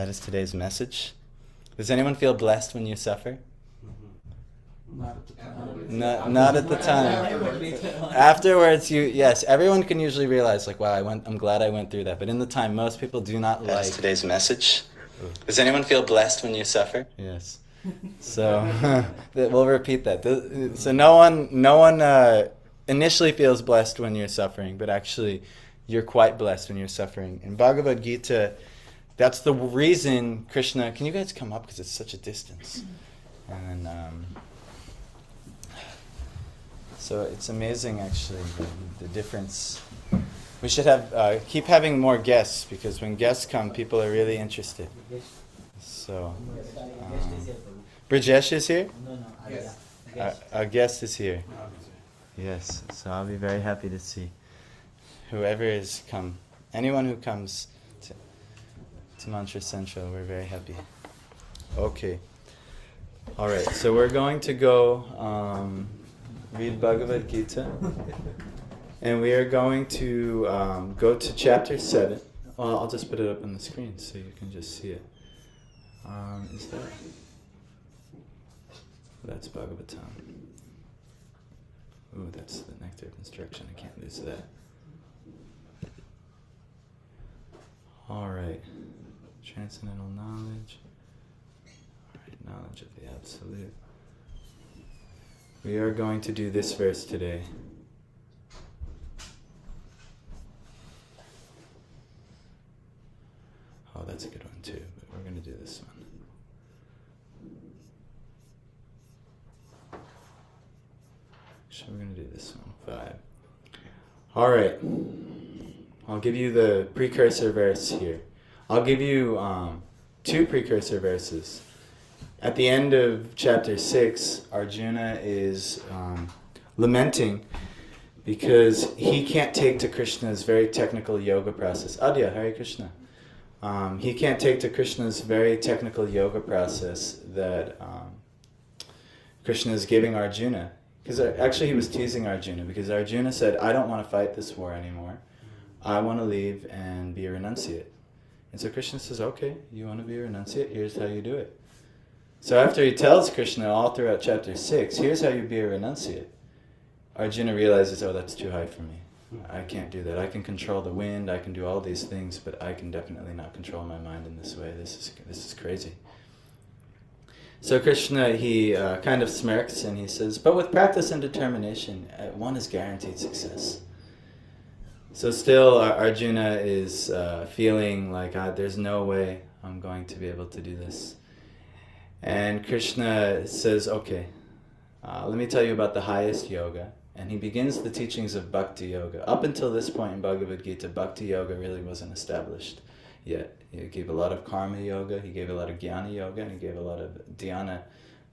That is today's message. Does anyone feel blessed when you suffer? Not at the time. Not at the time. Afterwards, yes, everyone can usually realize, like, wow, I'm glad I went through that. But in the time, most people do not like. That's today's message. Does anyone feel blessed when you suffer? Yes. So we'll repeat that. So no one initially feels blessed when you're suffering, but actually, you're quite blessed when you're suffering. In Bhagavad Gita, that's the reason Krishna. Can you guys come up because it's such a distance? And so it's amazing, actually, the difference. We should have keep having more guests, because when guests come, people are really interested. So, Brajesh is here? No. Our guest is here. Yes, so I'll be very happy to see whoever is come. Anyone who comes to Mantra Central, we're very happy. Okay. All right, so we're going to go read Bhagavad Gita. And we are going to go to chapter 7. Well, I'll just put it up on the screen so you can just see it. Is that? That's Bhagavatam. Ooh, that's the nectar of instruction. I can't lose that. All right. Transcendental knowledge. All right, knowledge of the Absolute. We are going to do this verse today. Oh, that's a good one too, but we're going to do this one. Actually, we're going to do this one, 5. All right. I'll give you the precursor verse here. I'll give you 2 precursor verses. At the end of chapter 6, Arjuna is lamenting because he can't take to Krishna's very technical yoga process. Adya, Hare Krishna. He can't take to Krishna's very technical yoga process that Krishna is giving Arjuna. Because actually he was teasing Arjuna, because Arjuna said, I don't want to fight this war anymore. I want to leave and be a renunciate. And so Krishna says, okay, you want to be a renunciate? Here's how you do it. So after he tells Krishna all throughout chapter 6, here's how you be a renunciate, Arjuna realizes, oh, that's too high for me. I can't do that. I can control the wind, I can do all these things, but I can definitely not control my mind in this way. This is crazy. So Krishna, he kind of smirks and he says, but with practice and determination, one is guaranteed success. So still Arjuna is feeling like, there's no way I'm going to be able to do this. And Krishna says, okay, let me tell you about the highest yoga. And he begins the teachings of Bhakti Yoga. Up until this point in Bhagavad Gita, Bhakti Yoga really wasn't established yet. He gave a lot of Karma Yoga, he gave a lot of Jnana Yoga, and he gave a lot of Dhyana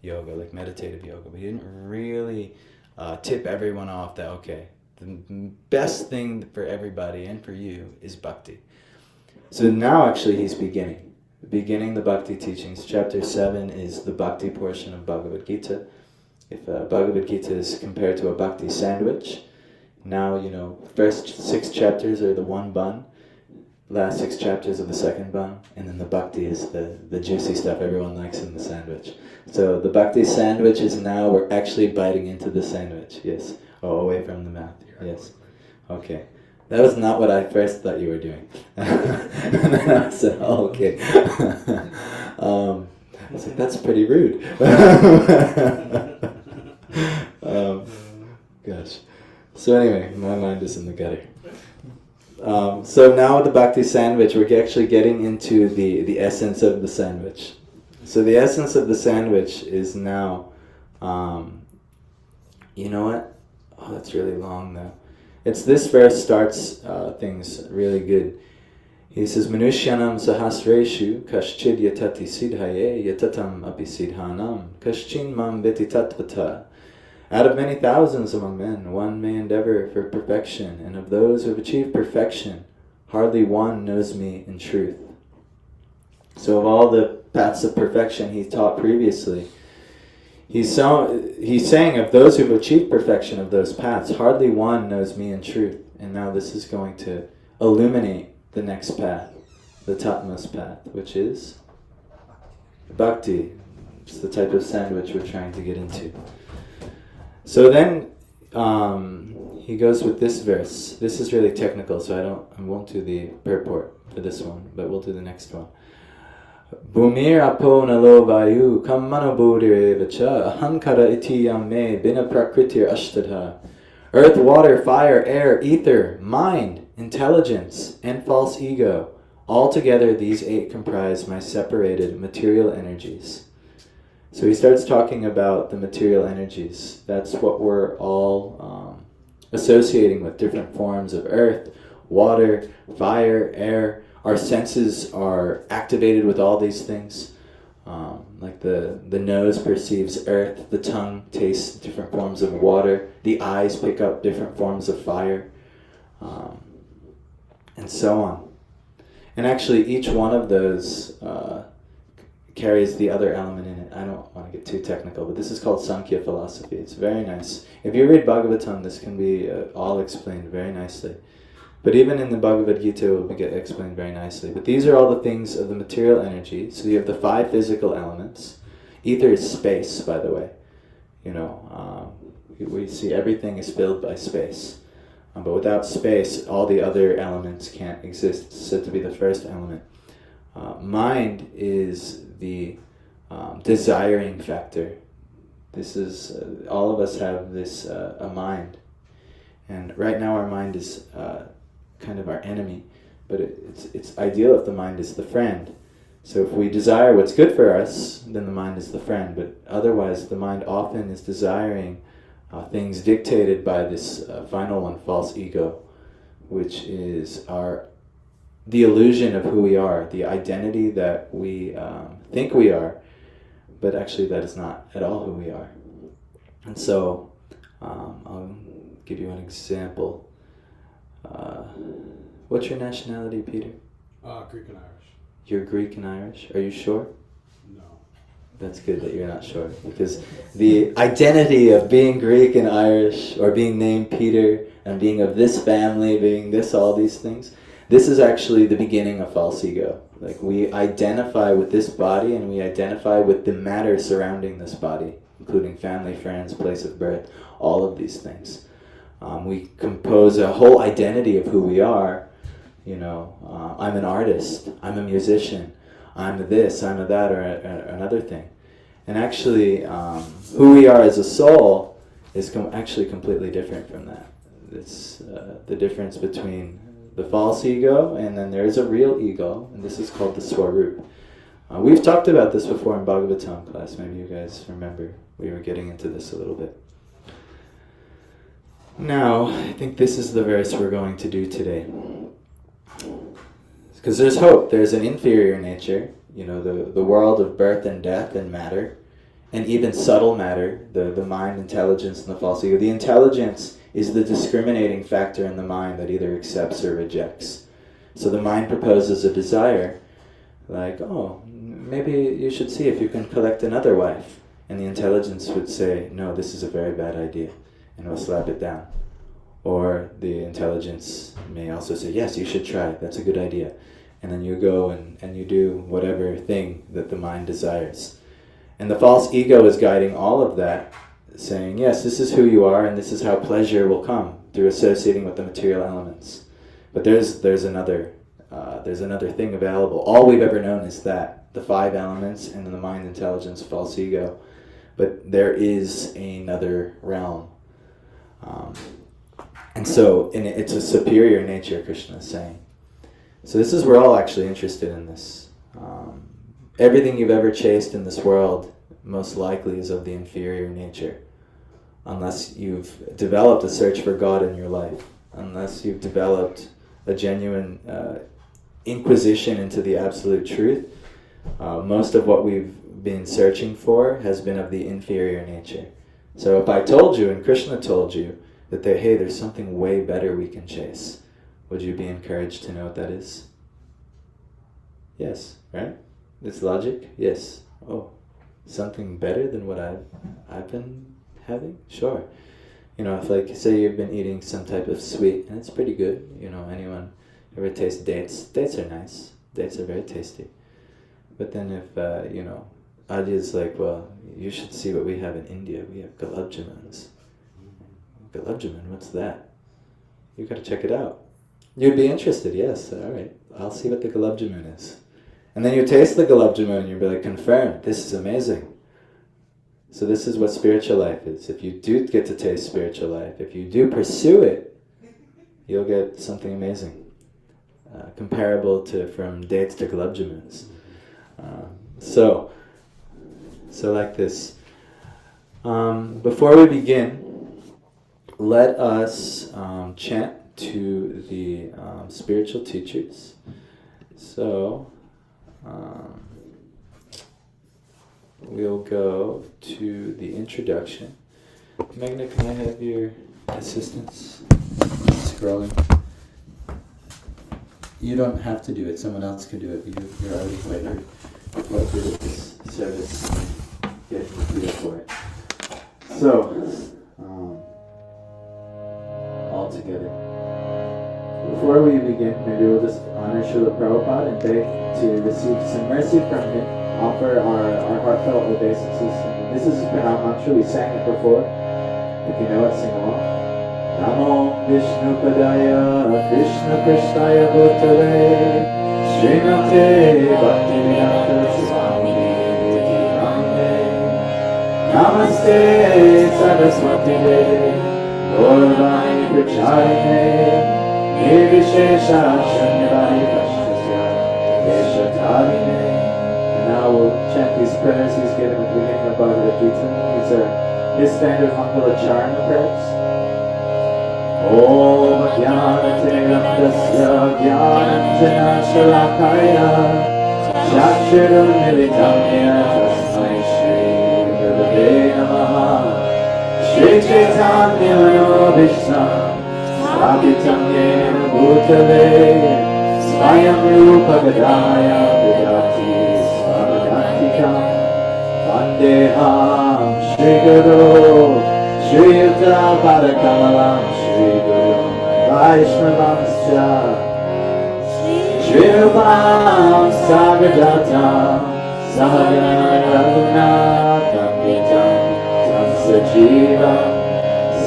Yoga, like meditative yoga. But he didn't really tip everyone off that, okay, the best thing for everybody and for you is Bhakti. So now actually he's beginning the Bhakti teachings. Chapter 7 is the Bhakti portion of Bhagavad Gita. If Bhagavad Gita is compared to a Bhakti sandwich, now, first 6 chapters are the one bun, last 6 chapters of the second bun, and then the Bhakti is the juicy stuff everyone likes in the sandwich. So the Bhakti sandwich is now, we're actually biting into the sandwich, yes. Oh, away from the mouth, yes. Okay. That was not what I first thought you were doing. And then I said, oh, okay. I was like, that's pretty rude. Gosh. So anyway, my mind is in the gutter. So now with the Bhakti sandwich, we're actually getting into the essence of the sandwich. So the essence of the sandwich is now, you know what? Oh, that's really long though. This verse starts things really good. He says, Manushyanam sahasreshu kaschid yatati siddhaye yatatam api siddhanam kaschin mam veti tattvata. Out of many thousands among men, one may endeavor for perfection, and of those who have achieved perfection, hardly one knows me in truth. So of all the paths of perfection he taught previously, he's saying of those who have achieved perfection of those paths, hardly one knows me in truth. And now this is going to illuminate the next path. the topmost path, which is bhakti. It's the type of sandwich we're trying to get into. So then he goes with this verse. This is really technical, so I won't do the purport for this one, but we'll do the next one. Bhumir apo nalo vayu kammano bodhirevacha ahankara iti yamme bina prakritir ashtadha. Earth, water, fire, air, ether, mind, intelligence, and false ego. Altogether, these 8 comprise my separated material energies. So he starts talking about the material energies. That's what we're all associating with, different forms of earth, water, fire, air. Our senses are activated with all these things. Like the nose perceives earth, the tongue tastes different forms of water, the eyes pick up different forms of fire, and so on. And actually each one of those carries the other element in it. I don't want to get too technical, but this is called Sankhya philosophy. It's very nice. If you read Bhagavatam, this can be all explained very nicely. But even in the Bhagavad Gita, it will get explained very nicely. But these are all the things of the material energy. So you have the 5 physical elements. Ether is space, by the way. We see everything is filled by space. But without space, all the other elements can't exist. It's said to be the first element. Mind is the desiring factor. This is, all of us have this, a mind. And right now our mind is kind of our enemy, but it's ideal if the mind is the friend. So if we desire what's good for us, then the mind is the friend, but otherwise the mind often is desiring things dictated by this final one, false ego, which is the illusion of who we are, the identity that we think we are, but actually that is not at all who we are. And so I'll give you an example. What's your nationality, Peter? Greek and Irish. You're Greek and Irish? Are you sure? No. That's good that you're not sure, because the identity of being Greek and Irish, or being named Peter, and being of this family, being this, all these things, this is actually the beginning of false ego. Like, we identify with this body, and we identify with the matter surrounding this body, including family, friends, place of birth, all of these things. We compose a whole identity of who we are. I'm an artist, I'm a musician, I'm this, I'm a that, or another thing. And actually, who we are as a soul is actually completely different from that. It's the difference between the false ego, and then there is a real ego, and this is called the Swarup. We've talked about this before in Bhagavatam class. Maybe you guys remember. We were getting into this a little bit. Now, I think this is the verse we're going to do today. Because there's hope. There's an inferior nature, the world of birth and death and matter, and even subtle matter, the mind, intelligence, and the false ego. The intelligence is the discriminating factor in the mind that either accepts or rejects. So the mind proposes a desire, like, oh, maybe you should see if you can collect another wife. And the intelligence would say, no, this is a very bad idea, and will slap it down. Or the intelligence may also say, yes, you should try, that's a good idea. And then you go and you do whatever thing that the mind desires. And the false ego is guiding all of that, saying, yes, this is who you are, and this is how pleasure will come, through associating with the material elements. But there's another thing available. All we've ever known is that, the 5 elements, and then the mind, intelligence, false ego. But there is another realm. And so it's a superior nature, Krishna is saying. So this is, we're all actually interested in this. Everything you've ever chased in this world most likely is of the inferior nature. Unless you've developed a search for God in your life. Unless you've developed a genuine inquisition into the absolute truth. Most of what we've been searching for has been of the inferior nature. So if I told you, and Krishna told you, that hey, there's something way better we can chase, would you be encouraged to know what that is? Yes, right? It's logic? Yes. Oh, something better than what I've been having? Sure. If, like, say you've been eating some type of sweet, and it's pretty good, anyone ever taste dates? Dates are nice. Dates are very tasty. But then if, Adya's like, well, you should see what we have in India. We have gulab jamans. Gulab jamun, what's that? You gotta check it out. You'd be interested, yes. All right, I'll see what the gulab jamun is. And then you taste the gulab jamun and you'll be like, confirmed, this is amazing. So this is what spiritual life is. If you do get to taste spiritual life, if you do pursue it, you'll get something amazing. Comparable to from dates to gulab jamuns. So like this. Before we begin, let us chant to the spiritual teachers. So we'll go to the introduction. Magna, can I have your assistance? Scrolling. You don't have to do it. Someone else can do it. You're already quite good at this service. Get the feel for it. So, all together. Before we begin, maybe we'll just honor Srila Prabhupada and beg to receive some mercy from him. Offer our heartfelt obeisances. This is Pranam Mantra. We sang it before. If you know it, sing along. Namo Vishnu Padaya Krishna Krishnaya Bhutale Srimate Bhaktivedanta Swami Namaste Namaste Saraswati Devi Gauravani Pracharine Nirvishesha Shanyarai Pastasya Deshatarine. And now we'll chant these prayers he's given at the beginning of Bhagavad Gita. These are his standard Mangala Charana prayers. Om Jnanatirandasya Jnananjana Shalakaya Chaksharam Militamya Tasmai Shri Gurave Namaha Shri Chaitanya Manobhishtam Sthapitam Yena Bhutale Swayam Rupa Gadaya Vidati Swavadantikam Vandeham Shri Guru Shri Yuta Padakamalam Shri Guru Vaishnavanscha Shri Rupam Sagrajatam Sahagana Raghunatham Vitam Tam Sajivam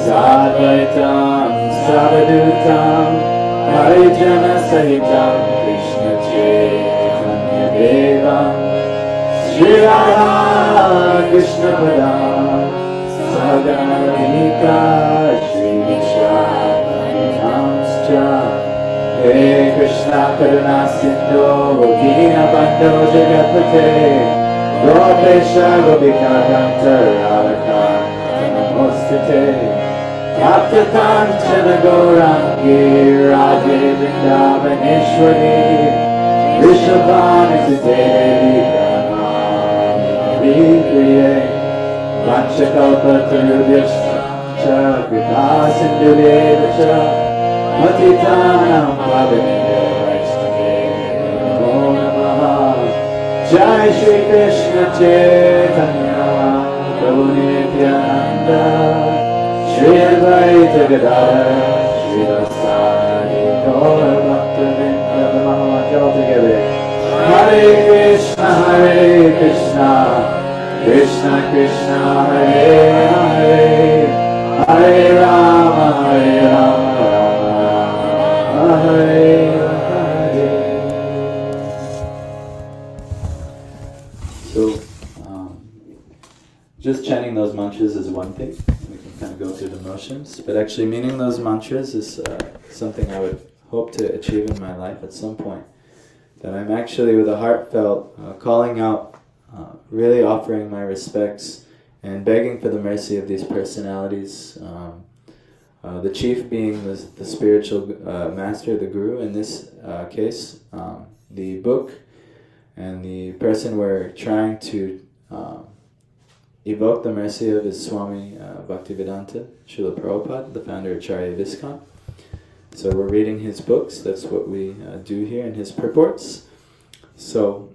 Sadvaitam Savadutam Harijana Sahitam Krishna Chaitanya Devam Shri Radha Krishna Padam Sagarika Shri Vishwanamscha He Krishna Karuna Sindhu Dina Bandho Jagapate Gopesha Gopika Kanta Radhakanta Namostate Tapta Kanchana Gaurangi Radhe Vrindavaneshwari Rishabhani Devi Pranami Priye Vanchakalpatarubhyascha Kripasindhuveva Patitanam Pavanebhyo Vaishnavebhyo Namo Namaha Jai Shri Krishna Chaitanya Prabhu Nityananda Shri Advaita Gadadhar Shri Vasari Gaura Bhaktivinoda Mahamajal all together. Hare Krishna Hare Krishna Krishna Krishna Hare Hare Hare Rama Hare Rama Rama Hare Hare. So, just chanting those mantras is one thing. We can kind of go through the motions, but actually meaning those mantras is something I would hope to achieve in my life at some point. That I'm actually with a heartfelt calling out, really offering my respects and begging for the mercy of these personalities. The chief being the spiritual master, the guru in this case, the book, and the person we're trying to evoke the mercy of is Swami Bhaktivedanta, Srila Prabhupada, the founder of Acharya Viskan. So we're reading his books, that's what we do here in his purports. So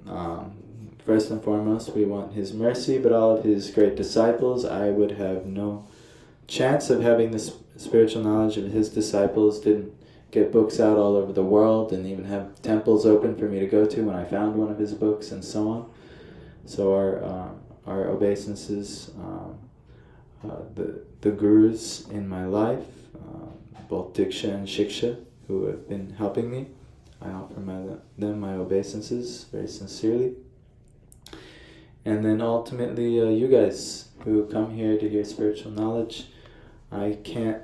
first and foremost we want his mercy, but all of his great disciples, I would have no chance of having this spiritual knowledge of his disciples didn't get books out all over the world, and even have temples open for me to go to when I found one of his books, and so on. So our obeisances, the gurus in my life, both Diksha and Shiksha, who have been helping me, I offer them my obeisances very sincerely. And then ultimately you guys who come here to hear spiritual knowledge. I can't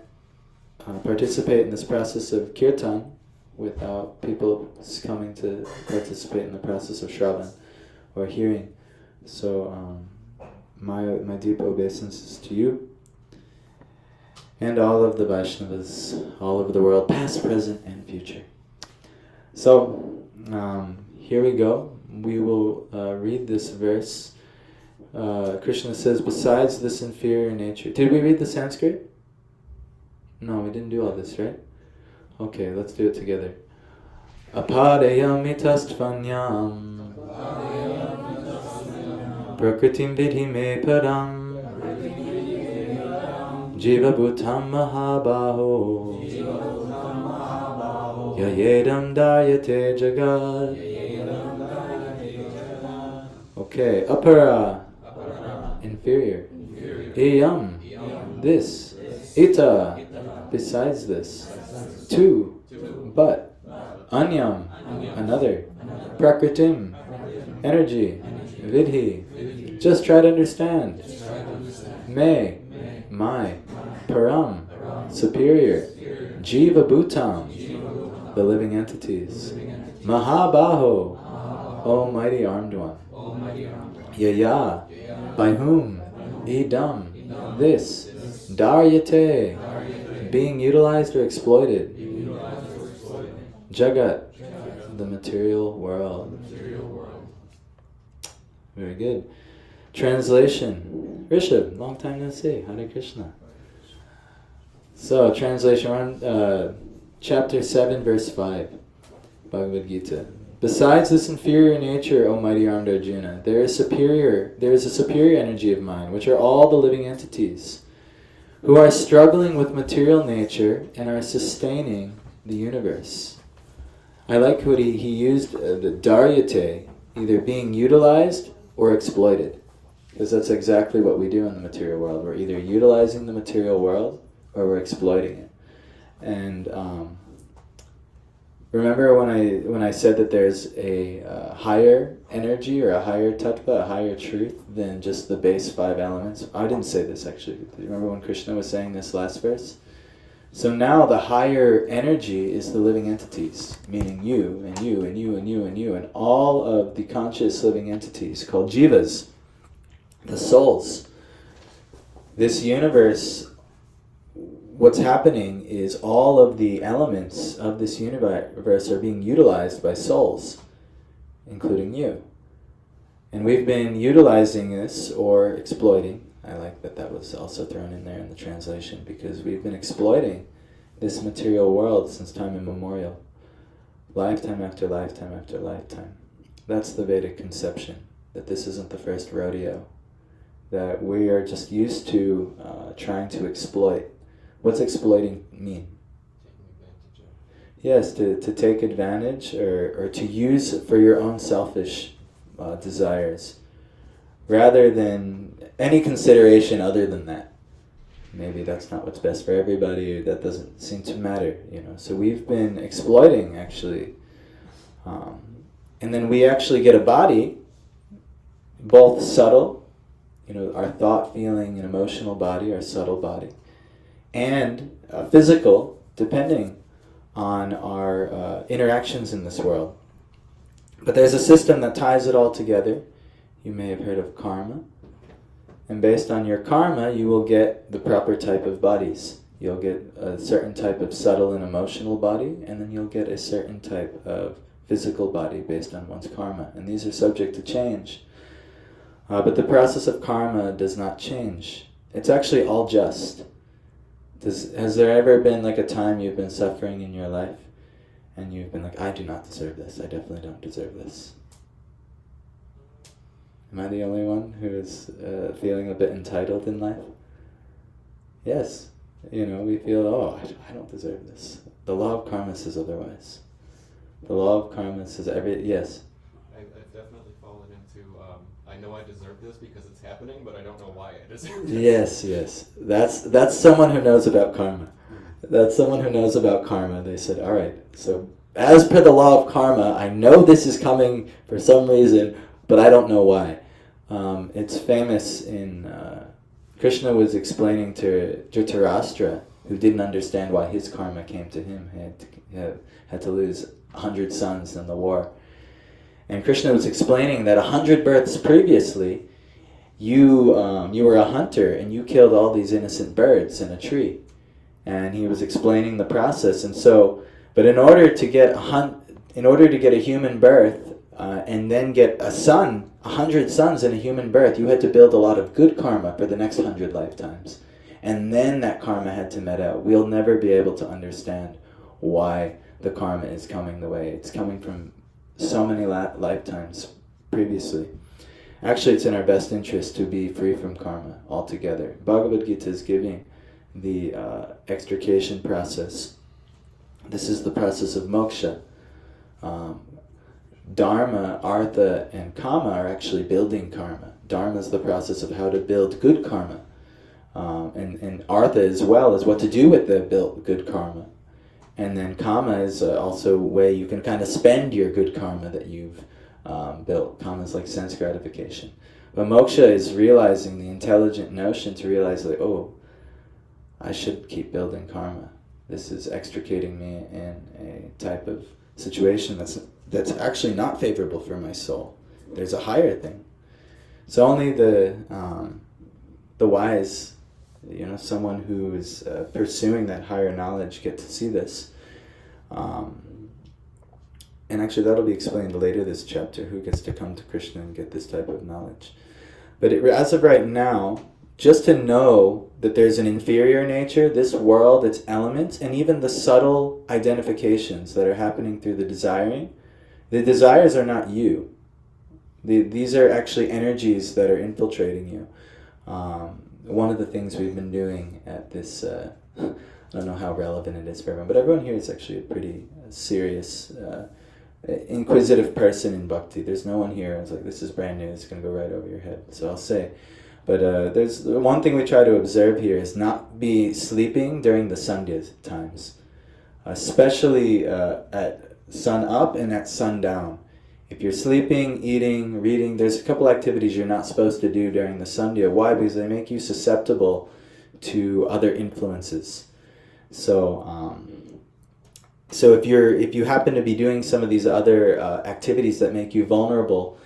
participate in this process of kirtan without people coming to participate in the process of shravan or hearing. So my deep obeisances to you and all of the Vaishnavas all over the world, past, present, and future. So here we go. We will read this verse. Krishna says, besides this inferior nature... Did we read the Sanskrit? No, we didn't do all this, right? Okay, let's do it together. Apadayamitastvanyam Prakritim vidhi me padam Jiva bhutam mahabaho Yayedam daryate jagad. Okay, apara, inferior. Iyam, this. Ita, besides this. Tu, but. Anyam, another. Prakritim, energy. Vidhi, just try to understand. Me, my. Param, superior. Jiva bhutam, the living entities. Mahabaho, almighty armed one. Yaya, by whom? Idam, this. Daryate, being utilized or exploited. Jagat, the material world. Very good. Translation. Rishabh, long time no see. Hare Krishna. So, translation, chapter 7, verse 5, Bhagavad Gita. Besides this inferior nature, O mighty armed Arjuna, there is a superior energy of mind, which are all the living entities, who are struggling with material nature and are sustaining the universe. I like what he used, the daryate, either being utilized or exploited, because that's exactly what we do in the material world. We're either utilizing the material world or we're exploiting it. And remember when I said that there's a higher energy or a higher tattva, a higher truth than just the base 5 elements? I didn't say this actually. Do you remember when Krishna was saying this last verse? So now the higher energy is the living entities, meaning you and you and you and you and you and all of the conscious living entities called jivas, the souls. This universe, what's happening is all of the elements of this universe are being utilized by souls, including you. And we've been utilizing this or exploiting. I like that was also thrown in there in the translation, because we've been exploiting this material world since time immemorial. Lifetime after lifetime after lifetime. That's the Vedic conception, that this isn't the first rodeo. That we are just used to trying to exploit. What's exploiting mean? Yes, to take advantage or to use for your own selfish desires, rather than any consideration other than that. Maybe that's not what's best for everybody, or that doesn't seem to matter, So we've been exploiting, actually. And then we actually get a body, both subtle, our thought, feeling, and emotional body, our subtle body, and physical, depending on our interactions in this world. But there's a system that ties it all together. You may have heard of karma. And based on your karma, you will get the proper type of bodies. You'll get a certain type of subtle and emotional body, and then you'll get a certain type of physical body based on one's karma. And these are subject to change. But the process of karma does not change. It's actually all just. Has there ever been like a time you've been suffering in your life and you've been like, I do not deserve this, I definitely don't deserve this? Am I the only one who is feeling a bit entitled in life? Yes. We feel, I don't deserve this. The law of karma says otherwise. The law of karma says yes. I've definitely fallen into, I know I deserve this because it's happening, but I don't know why I deserve this. Yes. That's someone who knows about karma. That's someone who knows about karma. They said, all right, so as per the law of karma, I know this is coming for some reason, but I don't know why. It's famous in... Krishna was explaining to Dhritarashtra, who didn't understand why his karma came to him. He had to lose 100 sons in the war. And Krishna was explaining that 100 births previously, you were a hunter and you killed all these innocent birds in a tree. And he was explaining the process. And so, but in order to get a human birth and then get a son, 100 sons in a human birth, you had to build a lot of good karma for the next 100 lifetimes. And then that karma had to met out. We'll never be able to understand why the karma is coming the way it's coming from so many lifetimes previously. Actually, it's in our best interest to be free from karma altogether. Bhagavad Gita is giving the extrication process. This is the process of moksha. Dharma, artha, and kama are actually building karma. Dharma is the process of how to build good karma. And artha as well is what to do with the built good karma. And then kama is also a way you can kind of spend your good karma that you've built. Kama is like sense gratification. But moksha is realizing the intelligent notion to realize like, oh, I should keep building karma. This is extricating me in a type of situation that's actually not favorable for my soul. There's a higher thing. So only the wise, someone who is pursuing that higher knowledge get to see this. And actually that'll be explained later this chapter, who gets to come to Krishna and get this type of knowledge. But as of right now, just to know that there's an inferior nature, this world, its elements, and even the subtle identifications that are happening through the desiring, the desires are not you. These are actually energies that are infiltrating you. One of the things we've been doing at this, I don't know how relevant it is for everyone, but everyone here is actually a pretty serious, inquisitive person in bhakti. There's no one here who's like, this is brand new, it's going to go right over your head. So I'll say. But there's one thing we try to observe here is not be sleeping during the sandhya times, especially at sun up and at sundown. If you're sleeping, eating, reading, there's a couple activities you're not supposed to do during the sandhya. Why? Because they make you susceptible to other influences. So if you happen to be doing some of these other activities that make you vulnerable,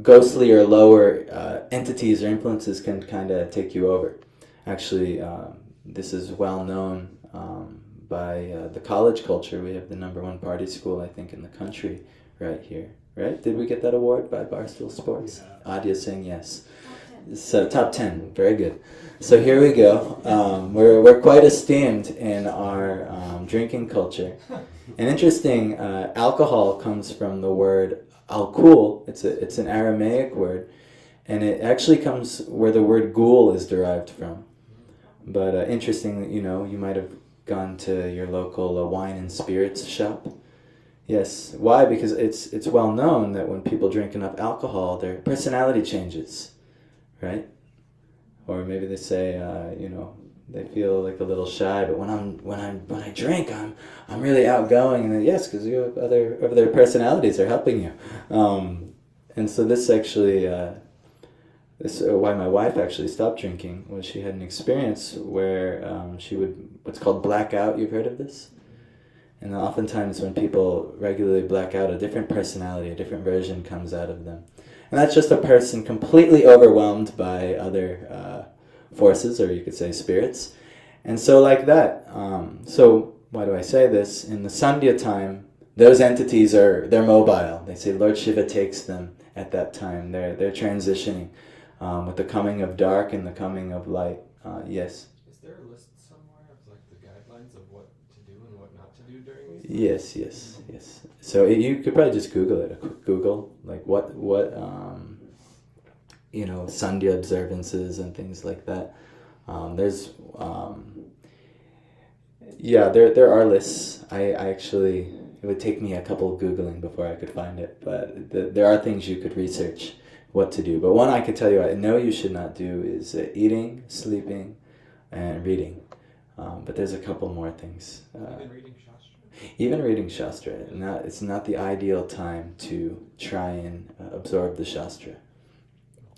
ghostly or lower entities or influences can kind of take you over. Actually, this is well known by the college culture. We have the #1 party school, I think, in the country right here. Right? Did we get that award by Barstool Sports? Yeah. Adya saying yes. So top 10, very good. So here we go. We're quite esteemed in our drinking culture. And interesting, alcohol comes from the word alcohol. It's an Aramaic word, and it actually comes where the word ghoul is derived from. But interesting, you might have gone to your local wine and spirits shop. Yes. Why? Because it's well known that when people drink enough alcohol, their personality changes, right? Or maybe they say, they feel like a little shy, but when I drink, I'm really outgoing. And then, yes, because you have other personalities are helping you. And so this actually, why my wife actually stopped drinking was she had an experience where she would what's called black out. You've heard of this? And oftentimes when people regularly black out, a different personality, a different version comes out of them. And that's just a person completely overwhelmed by other forces, or you could say spirits. And so like that. So why do I say this? In the Sandhya time, those entities they're mobile. They say Lord Shiva takes them at that time. They're transitioning with the coming of dark and the coming of light. Yes? Is there a list somewhere of like the guidelines of what to do and what not to do during these Yes. So you could probably just Google it. A quick Google, like what Sandhya observances and things like that. Yeah, there are lists. I actually, it would take me a couple of Googling before I could find it, but there are things you could research what to do. But one I could tell you I know you should not do is eating, sleeping, and reading. But there's a couple more things. Even reading Shastra. Even reading Shastra. It's not the ideal time to try and absorb the Shastra.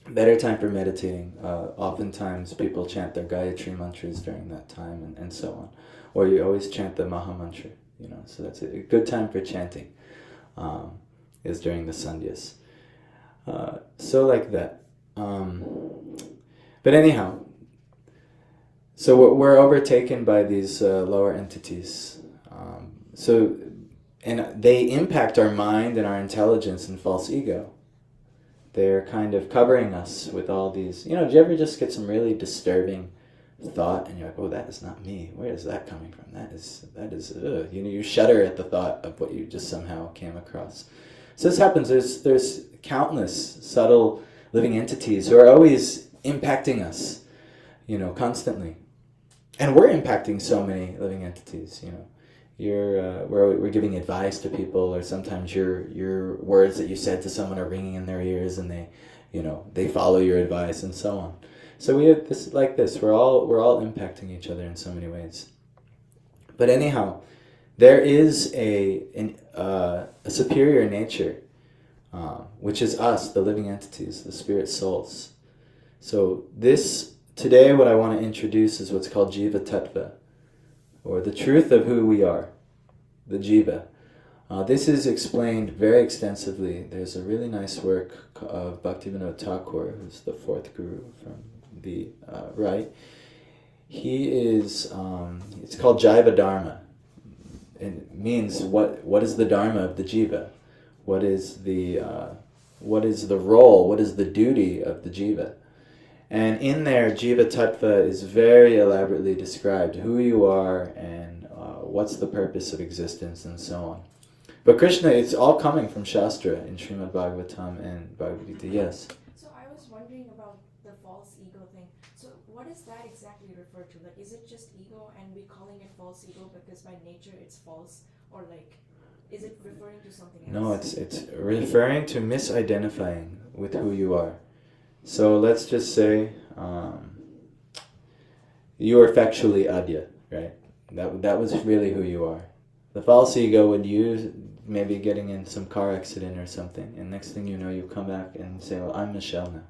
Better time for meditating. Oftentimes people chant their Gayatri mantras during that time and so on. Or you always chant the Maha Mantra, so that's a good time for chanting, is during the Sandhyas. So like that. But anyhow, so we're overtaken by these lower entities. And they impact our mind and our intelligence and false ego. They're kind of covering us with all these, do you ever just get some really disturbing thought and you're like, oh, that is not me. Where is that coming from? That is ugh. You shudder at the thought of what you just somehow came across. So this happens. There's countless subtle living entities who are always impacting us, constantly. And we're impacting so many living entities, we're giving advice to people, or sometimes your words that you said to someone are ringing in their ears and they follow your advice and so on. So we have this like this. We're all impacting each other in so many ways. But anyhow, there is a superior nature, which is us, the living entities, the spirit souls. So today what I want to introduce is what's called Jiva Tattva, or the truth of who we are, the Jiva. This is explained very extensively. There's a really nice work of Bhaktivinoda Thakur, who's the fourth guru from the right. He is, it's called Jiva Dharma. It means what is the Dharma of the Jiva? What is the role? What is the duty of the Jiva? And in there, Jiva Tattva is very elaborately described, who you are and what's the purpose of existence and so on. But Krishna, it's all coming from Shastra in Srimad Bhagavatam and Bhagavad Gita, yes. So I was wondering about the false ego thing. So what does that exactly refer to? Like, is it just ego and we're calling it false ego because by nature it's false? Or like, is it referring to something else? No, it's referring to misidentifying with who you are. So let's just say you are factually Adya, right? That was really who you are. The false ego would use maybe getting in some car accident or something, and next thing you know, you come back and say, "Well, I'm Michelle now,"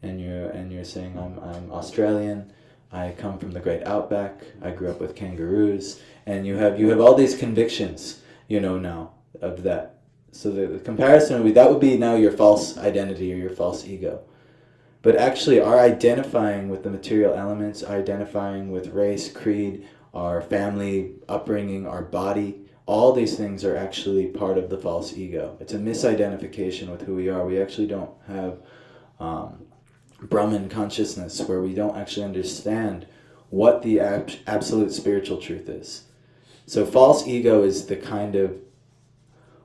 and you're saying, "I'm Australian. I come from the great outback. I grew up with kangaroos," and you have all these convictions, now of that. So the comparison would be now your false identity or your false ego. But actually, our identifying with the material elements, our identifying with race, creed, our family upbringing, our body, all these things are actually part of the false ego. It's a misidentification with who we are. We actually don't have Brahman consciousness, where we don't actually understand what the absolute spiritual truth is. So false ego is the kind of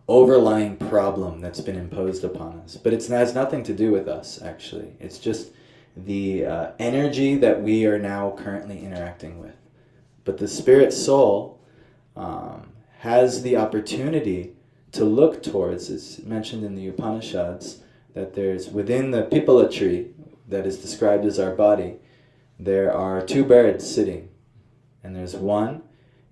overlying problem that's been imposed upon us. But it has nothing to do with us, actually. It's just the energy that we are now currently interacting with. But the spirit soul has the opportunity to look towards, it's mentioned in the Upanishads, that there's within the pipala tree that is described as our body, there are two birds sitting. And there's one,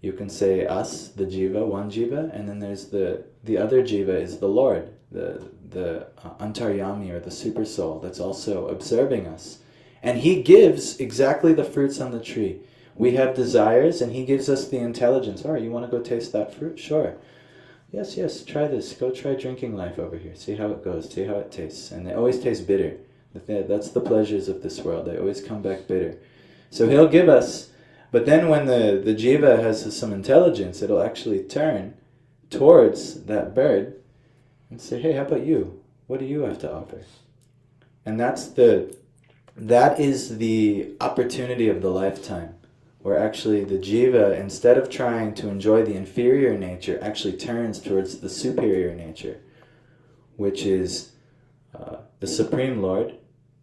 you can say us, the jiva, one jiva, and then there's the other jiva is the Lord, the antaryami, or the super soul that's also observing us. And he gives exactly the fruits on the tree. We have desires, and he gives us the intelligence. All right, you want to go taste that fruit? Sure. Yes, try this. Go try drinking life over here. See how it goes. See how it tastes. And it always tastes bitter. That's the pleasures of this world. They always come back bitter. So he'll give us, but then when the jiva has some intelligence, it'll actually turn towards that bird and say, hey, how about you? What do you have to offer? And that is the opportunity of the lifetime, where actually the jiva, instead of trying to enjoy the inferior nature, actually turns towards the superior nature, which is the Supreme Lord,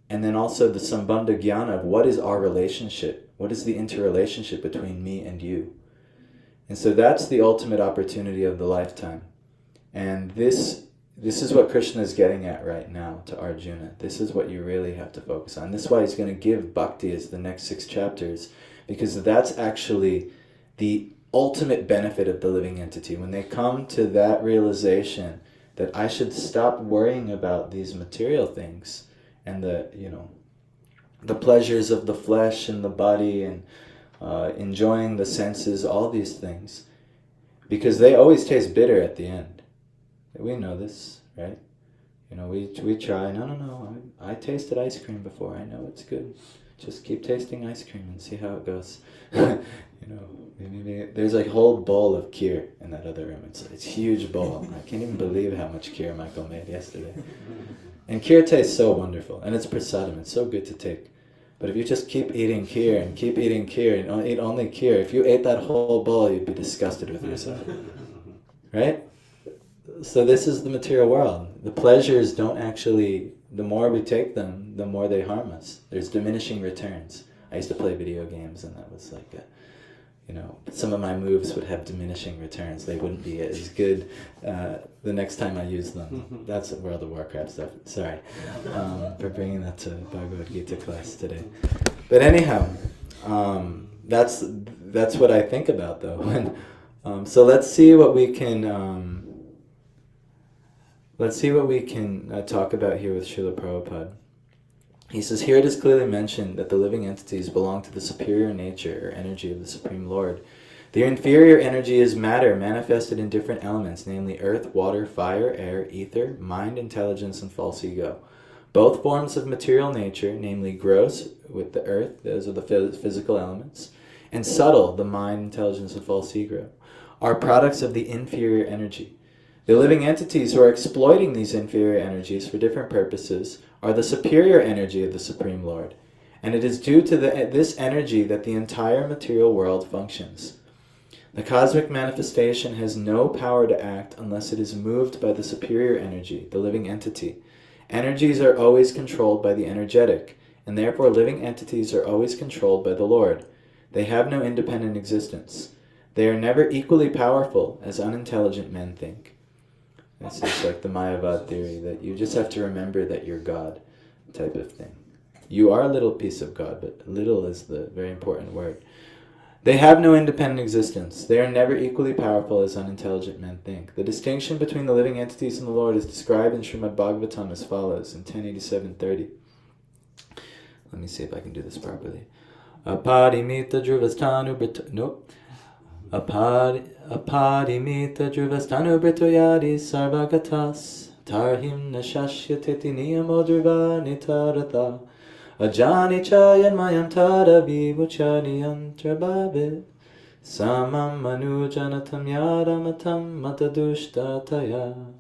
and then also the Sambandha Jnana of what is our relationship, what is the interrelationship between me and you. And so that's the ultimate opportunity of the lifetime. And this is what Krishna is getting at right now to Arjuna. This is what you really have to focus on. This is why he's going to give bhakti as the next 6 chapters, because that's actually the ultimate benefit of the living entity. When they come to that realization that I should stop worrying about these material things and the pleasures of the flesh and the body and enjoying the senses, all these things, because they always taste bitter at the end. We know this, right? We try. No. I tasted ice cream before. I know it's good. Just keep tasting ice cream and see how it goes. Maybe there's a whole bowl of kheer in that other room. It's a huge bowl. I can't even believe how much kheer Michael made yesterday. And kheer tastes so wonderful, and it's prasadam. It's so good to take. But if you just keep eating kheer and eat only kheer, if you ate that whole bowl, you'd be disgusted with yourself, right? So this is the material world. The pleasures don't actually, the more we take them, the more they harm us. There's diminishing returns. I used to play video games, and that was like some of my moves would have diminishing returns. They wouldn't be as good the next time I used them. That's World of Warcraft stuff. Sorry for bringing that to Bhagavad Gita class today. But anyhow, that's what I think about though. So let's see what we can talk about here with Srila Prabhupada. He says, here it is clearly mentioned that the living entities belong to the superior nature or energy of the Supreme Lord. The inferior energy is matter manifested in different elements, namely earth, water, fire, air, ether, mind, intelligence, and false ego. Both forms of material nature, namely gross with the earth, those are the physical elements, and subtle, the mind, intelligence, and false ego, are products of the inferior energy. The living entities who are exploiting these inferior energies for different purposes are the superior energy of the Supreme Lord, and it is due to this energy that the entire material world functions. The cosmic manifestation has no power to act unless it is moved by the superior energy, the living entity. Energies are always controlled by the energetic, and therefore living entities are always controlled by the Lord. They have no independent existence. They are never equally powerful, as unintelligent men think. This is like the Mayavad theory, that you just have to remember that you're God, type of thing. You are a little piece of God, but little is the very important word. They have no independent existence. They are never equally powerful as unintelligent men think. The distinction between the living entities and the Lord is described in Srimad Bhagavatam as follows, in 1087.30. Let me see if I can do this properly. Aparimita druvastanu brito... Nope. Aparimita druvastanu britoyadi sarvagatas tarhim nashashyateti niyamo druva nitaratha ajani chayanmayam tada vivuchani antrabhavit samam manujanatam yadamatam matadushtataya.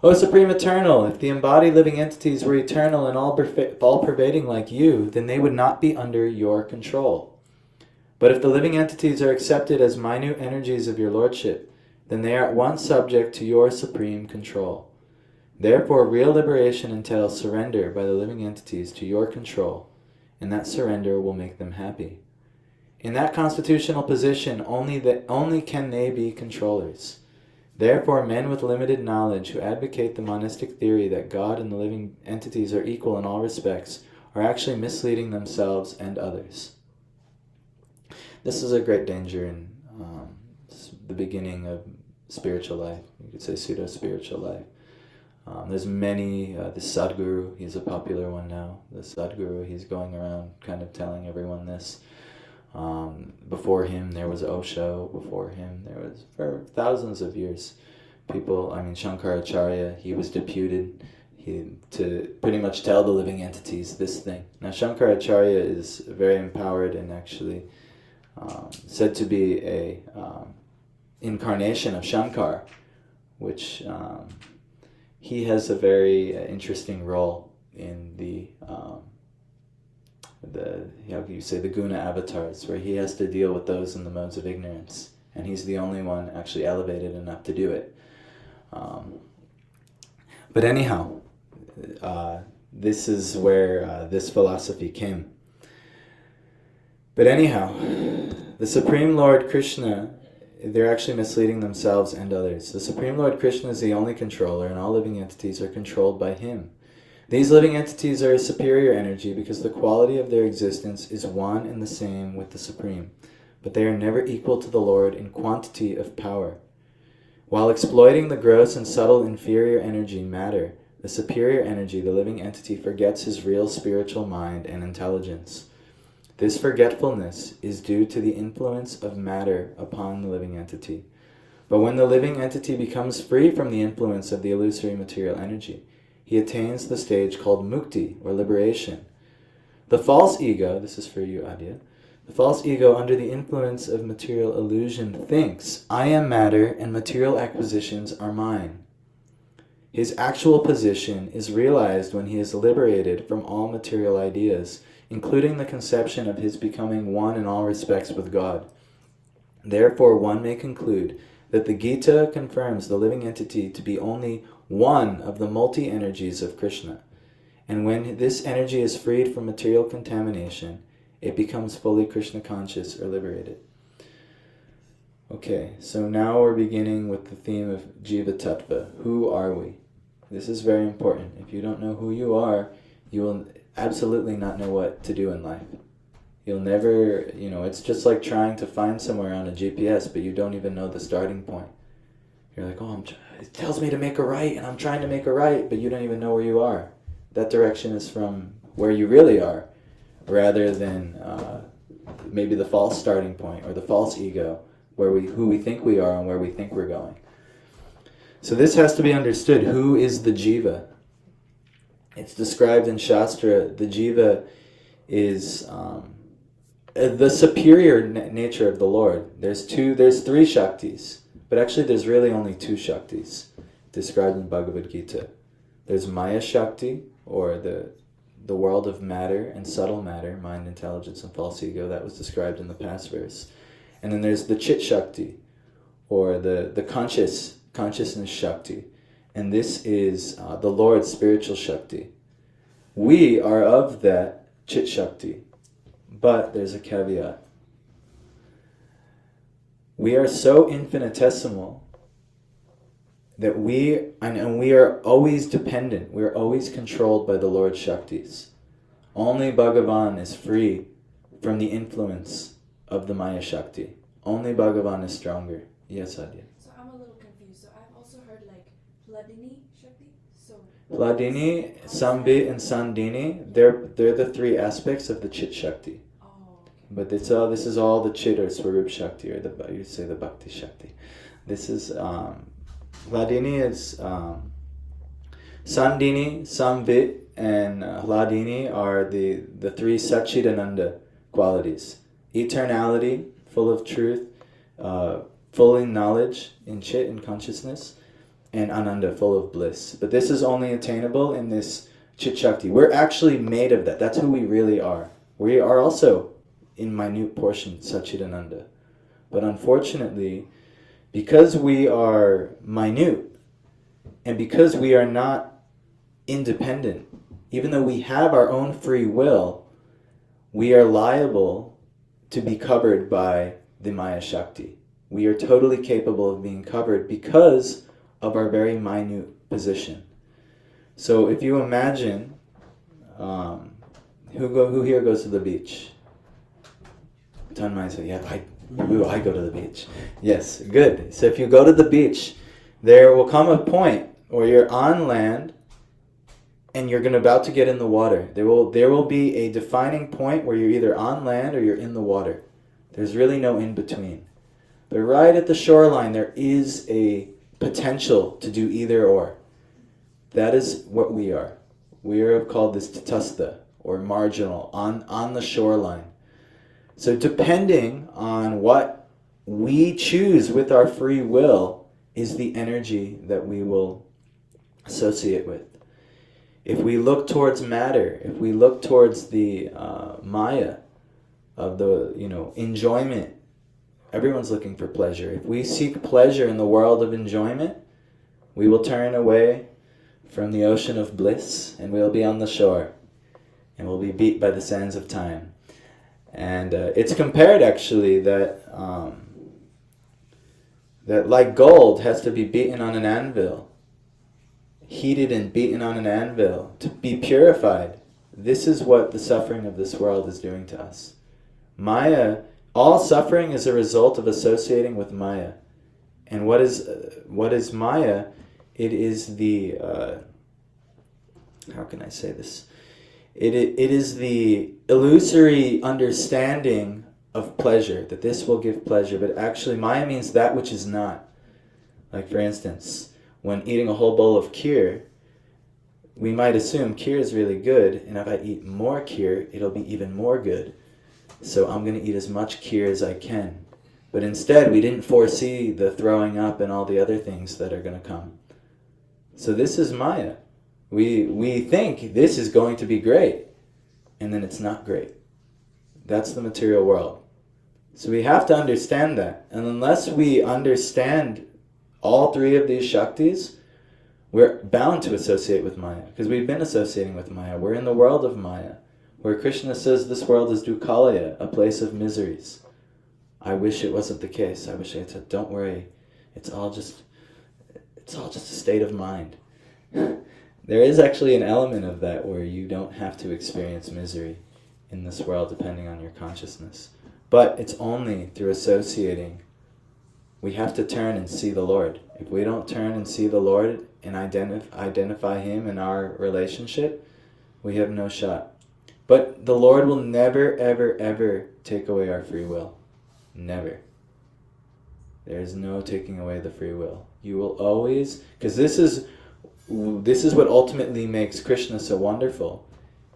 O Supreme Eternal, if the embodied living entities were eternal and all-pervading like you, then they would not be under your control. But if the living entities are accepted as minute energies of your Lordship, then they are at once subject to your supreme control. Therefore, real liberation entails surrender by the living entities to your control, and that surrender will make them happy. In that constitutional position, only can they be controllers. Therefore, men with limited knowledge who advocate the monistic theory that God and the living entities are equal in all respects are actually misleading themselves and others. This is a great danger in the beginning of spiritual life. You could say pseudo-spiritual life. There's many, the Sadguru, he's a popular one now. The Sadguru, he's going around kind of telling everyone this. Before him, there was Osho. Before him, there was, for thousands of years, Shankaracharya, he was deputed to pretty much tell the living entities this thing. Now, Shankaracharya is very empowered and actually said to be a incarnation of Shankar, which he has a very interesting role in the the guna avatars, where he has to deal with those in the modes of ignorance, and he's the only one actually elevated enough to do it. But anyhow, this is where this philosophy came. But anyhow, the Supreme Lord Krishna they're actually misleading themselves and others. The Supreme Lord Krishna is the only controller, and all living entities are controlled by him. These living entities are a superior energy because the quality of their existence is one and the same with the Supreme, but they are never equal to the Lord in quantity of power. While exploiting the gross and subtle inferior energy, matter, the superior energy, the living entity, forgets his real spiritual mind and intelligence. This forgetfulness is due to the influence of matter upon the living entity. But when the living entity becomes free from the influence of the illusory material energy, he attains the stage called mukti, or liberation. The false ego, this is for you, Adya, the false ego, under the influence of material illusion, thinks, I am matter and material acquisitions are mine. His actual position is realized when he is liberated from all material ideas, including the conception of his becoming one in all respects with God. Therefore, one may conclude that the Gita confirms the living entity to be only one of the multi-energies of Krishna. And when this energy is freed from material contamination, it becomes fully Krishna conscious or liberated. Okay, so now we're beginning with the theme of Jiva Tattva. Who are we? This is very important. If you don't know who you are, you will absolutely not know what to do in life. You'll never, it's just like trying to find somewhere on a GPS, but you don't even know the starting point. You're like, it tells me to make a right, and I'm trying to make a right, but you don't even know where you are. That direction is from where you really are, rather than maybe the false starting point or the false ego, who we think we are and where we think we're going. So this has to be understood. Who is the jiva? It's described in Shastra. The jiva is the superior nature of the Lord. There's three Shaktis, but actually there's really only two Shaktis described in Bhagavad Gita. There's Maya Shakti, or the world of matter and subtle matter, mind, intelligence, and false ego. That was described in the past verse. And then there's the Chit Shakti, or the consciousness Shakti. And this is the Lord's spiritual Shakti. We are of that Chit Shakti, but there's a caveat. We are so infinitesimal that we are always dependent. We are always controlled by the Lord's Shaktis. Only Bhagavan is free from the influence of the Maya Shakti. Only Bhagavan is stronger. Yes, Adya. So I'm a little confused. So I've also heard like Hladini Shakti. So Hladini, Sambit, and Sandini, they're the three aspects of the Chit Shakti. oh, okay. But this is all the Chit or Swarup Shakti, or you say the Bhakti Shakti. This is Hladini is Sandini, Sambit, and Hladini are the three Satchidananda qualities. Eternality, full of truth, full in knowledge, in Chit, in consciousness, and Ananda, full of bliss. But this is only attainable in this Chit Shakti. We're actually made of that. That's who we really are. We are also, in minute portion, Satchidananda. But unfortunately, because we are minute, and because we are not independent, even though we have our own free will, we are liable to be covered by the Maya Shakti. We are totally capable of being covered because of our very minute position. So if you imagine, who here goes to the beach? Tanmai said, yeah, I go to the beach. Yes, good. So if you go to the beach, there will come a point where you're on land and you're about to get in the water. There will be a defining point where you're either on land or you're in the water. There's really no in between. But right at the shoreline, there is a potential to do either or. That is what we are. We are called this tatastha, or marginal, on the shoreline. So depending on what we choose with our free will is the energy that we will associate with. If we look towards matter, if we look towards the maya of the enjoyment, everyone's looking for pleasure. If we seek pleasure in the world of enjoyment, we will turn away from the ocean of bliss and we'll be on the shore and we'll be beat by the sands of time. And it's compared actually that that like gold has to be beaten on an anvil, heated and beaten on an anvil to be purified. This is what the suffering of this world is doing to us. Maya, all suffering is a result of associating with Maya. And what is Maya? It is the, how can I say this? It is the illusory understanding of pleasure, that this will give pleasure, but actually Maya means that which is not. Like for instance, when eating a whole bowl of kheer, we might assume kheer is really good, and if I eat more kheer, it'll be even more good. So I'm going to eat as much kheer as I can. But instead, we didn't foresee the throwing up and all the other things that are going to come. So this is Maya. We think this is going to be great, and then it's not great. That's the material world. So we have to understand that. And unless we understand all three of these Shaktis, we're bound to associate with Maya. Because we've been associating with Maya. We're in the world of Maya. Where Krishna says this world is Dukkalaya, a place of miseries. I wish it wasn't the case. I wish I had said, don't worry. It's all just a state of mind. There is actually an element of that where you don't have to experience misery in this world depending on your consciousness. But it's only through associating. We have to turn and see the Lord. If we don't turn and see the Lord and identify Him in our relationship, we have no shot. But the Lord will never, ever, ever take away our free will. Never. There is no taking away the free will. You will always, because this is what ultimately makes Krishna so wonderful,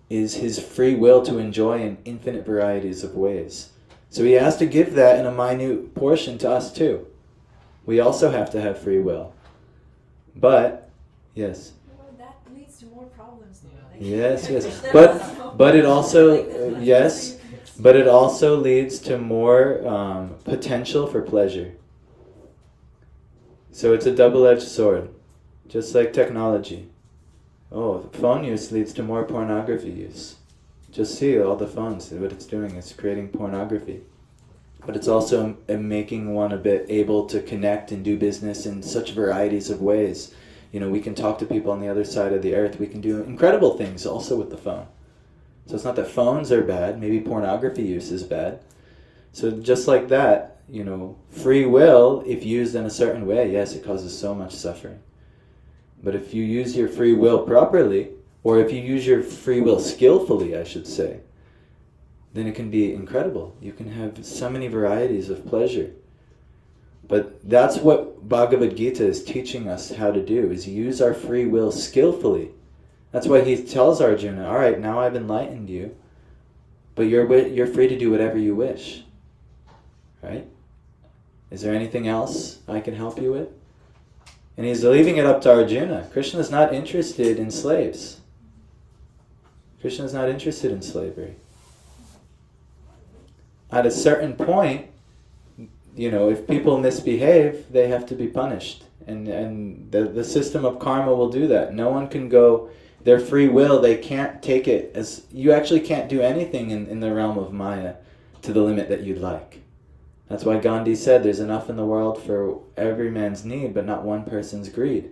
is His free will to enjoy in infinite varieties of ways. So He has to give that in a minute portion to us too. We also have to have free will. But, yes. Well, that leads to more problems though. Like, Yes. But it also, yes, but it also leads to more potential for pleasure. So it's a double-edged sword, just like technology. Oh, phone use leads to more pornography use. Just see all the phones, what it's doing is creating pornography. But it's also making one a bit able to connect and do business in such varieties of ways. You know, we can talk to people on the other side of the earth. We can do incredible things also with the phone. So it's not that phones are bad. Maybe pornography use is bad. So just like that, you know, free will, if used in a certain way, yes, it causes so much suffering. But if you use your free will properly, or if you use your free will skillfully, I should say, then it can be incredible. You can have so many varieties of pleasure. But that's what Bhagavad Gita is teaching us how to do, is use our free will skillfully. That's why he tells Arjuna, all right, now I've enlightened you, but you're free to do whatever you wish. Right? Is there anything else I can help you with? And he's leaving it up to Arjuna. Krishna is not interested in slaves. Krishna is not interested in slavery. At a certain point, you know, if people misbehave, they have to be punished. And the system of karma will do that. No one can go, their free will, they can't take it as, you actually can't do anything in the realm of Maya to the limit that you'd like. That's why Gandhi said there's enough in the world for every man's need, but not one person's greed.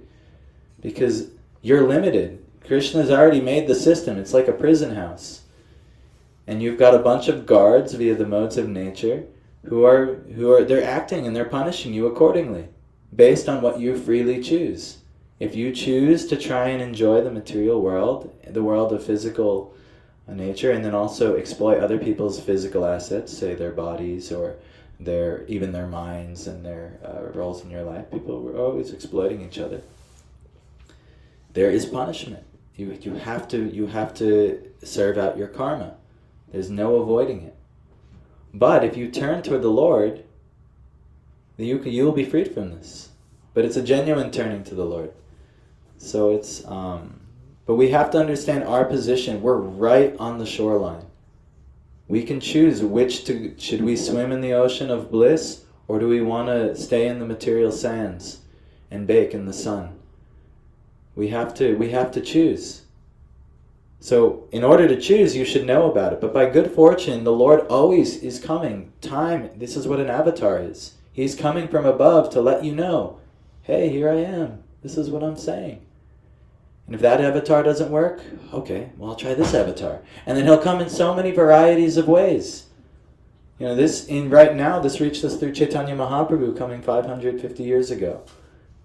Because you're limited. Krishna's already made the system. It's like a prison house. And you've got a bunch of guards via the modes of nature who are they're acting and they're punishing you accordingly, based on what you freely choose. If you choose to try and enjoy the material world, the world of physical nature, and then also exploit other people's physical assets, say their bodies or even their minds and their roles in your life, people were always exploiting each other. There is punishment. You have to serve out your karma. There's no avoiding it. But if you turn toward the Lord, then you will be freed from this. But it's a genuine turning to the Lord. So it's but we have to understand our position. We're right on the shoreline. We can choose should we swim in the ocean of bliss, or do we want to stay in the material sands and bake in the sun? We have to choose. So in order to choose, you should know about it. But by good fortune, the Lord always is coming. Time, this is what an avatar is. He's coming from above to let you know, hey, here I am. This is what I'm saying. And if that avatar doesn't work, okay, well, I'll try this avatar. And then he'll come in so many varieties of ways. You know, right now, this reached us through Chaitanya Mahaprabhu coming 550 years ago.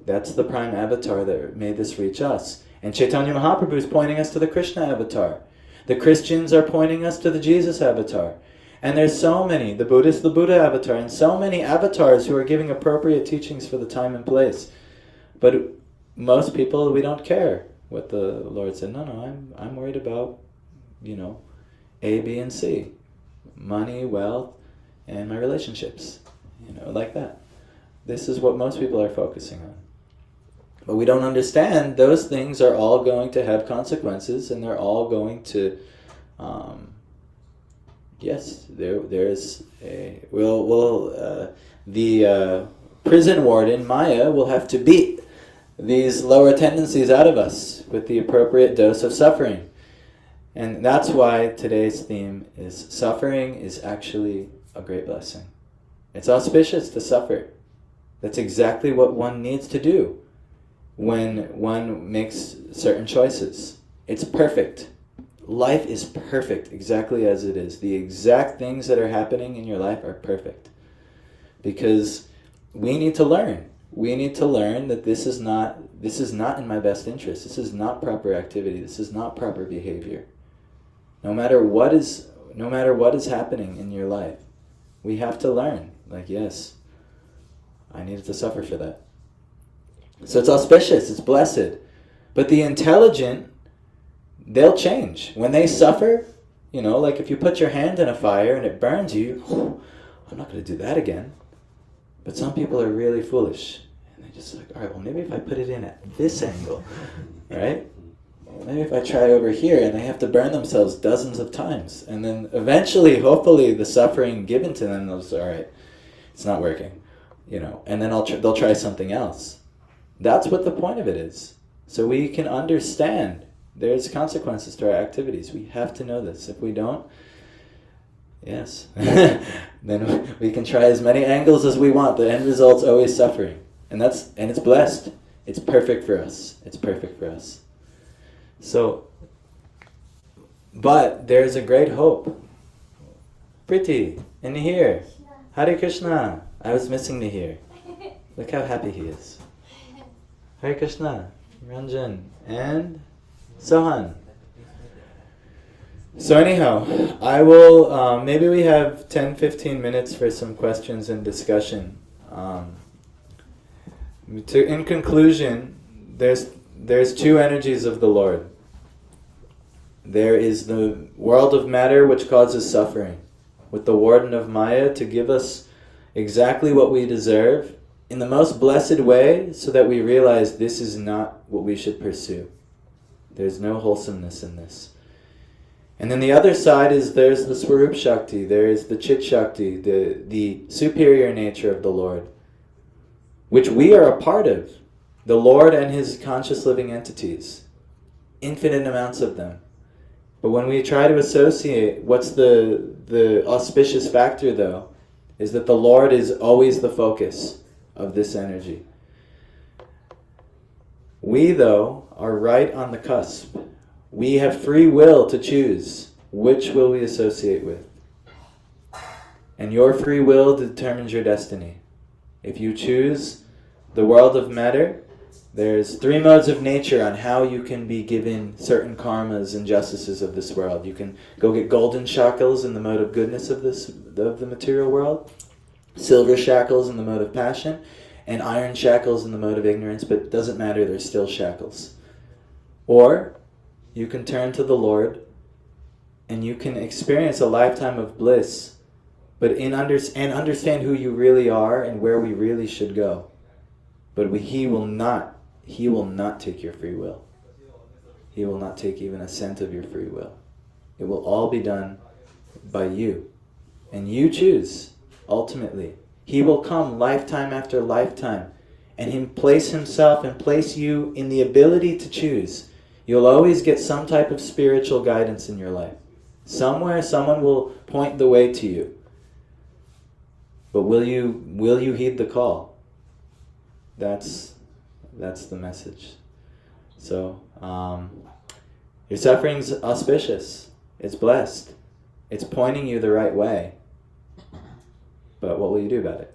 That's the prime avatar that made this reach us. And Chaitanya Mahaprabhu is pointing us to the Krishna avatar. The Christians are pointing us to the Jesus avatar. And there's so many, the Buddhists, the Buddha avatar, and so many avatars who are giving appropriate teachings for the time and place. But most people, we don't care what the Lord said. No, I'm worried about, A, B, and C. Money, wealth, and my relationships. Like that. This is what most people are focusing on. But we don't understand those things are all going to have consequences, and they're all going to, there's a, the prison warden, Maya, will have to beat these lower tendencies out of us with the appropriate dose of suffering. And that's why today's theme is suffering is actually a great blessing. It's auspicious to suffer. That's exactly what one needs to do when one makes certain choices. It's perfect. Life is perfect exactly as it is. The exact things that are happening in your life are perfect. Because we need to learn. We need to learn that this is not in my best interest. This is not proper activity. This is not proper behavior. No matter what is happening in your life, we have to learn. Like, yes, I needed to suffer for that. So it's auspicious, it's blessed. But the intelligent, they'll change. When they suffer, like if you put your hand in a fire and it burns you, I'm not going to do that again. But some people are really foolish. And they're just like, all right, well, maybe if I put it in at this angle, right? Maybe if I try over here, and they have to burn themselves dozens of times. And then eventually, hopefully, the suffering given to them, they'll say, all right, it's not working. And then they'll try something else. That's what the point of it is. So we can understand there's consequences to our activities. We have to know this. If we don't, yes, then we can try as many angles as we want. The end result's always suffering. And it's blessed. It's perfect for us. It's perfect for us. So, but there's a great hope. Priti, in here. Hare Krishna. I was missing Nihir. Look how happy he is. Hare Krishna, Ranjan, and Sohan. So anyhow, I will, maybe we have 10-15 minutes for some questions and discussion. In conclusion, there's two energies of the Lord. There is the world of matter which causes suffering, with the warden of Maya to give us exactly what we deserve in the most blessed way, so that we realize this is not what we should pursue. There's no wholesomeness in this. And then the other side is there's the Swarup Shakti, there is the Chit Shakti, the superior nature of the Lord, which we are a part of. The Lord and His conscious living entities. Infinite amounts of them. But when we try to associate, what's the auspicious factor though, is that the Lord is always the focus of this energy. We, though, are right on the cusp. We have free will to choose which will we associate with. And your free will determines your destiny. If you choose the world of matter, there's 3 modes of nature on how you can be given certain karmas and justices of this world. You can go get golden shackles in the mode of goodness of the material world, silver shackles in the mode of passion, and iron shackles in the mode of ignorance, but it doesn't matter, they're still shackles. Or you can turn to the Lord and you can experience a lifetime of bliss, but understand who you really are and where we really should go. But He will not take your free will. He will not take even a cent of your free will. It will all be done by you. And you choose, ultimately. He will come lifetime after lifetime and place Himself and place you in the ability to choose. You'll always get some type of spiritual guidance in your life. Somewhere, someone will point the way to you. But will you heed the call? That's the message. So your suffering's auspicious. It's blessed. It's pointing you the right way. But what will you do about it?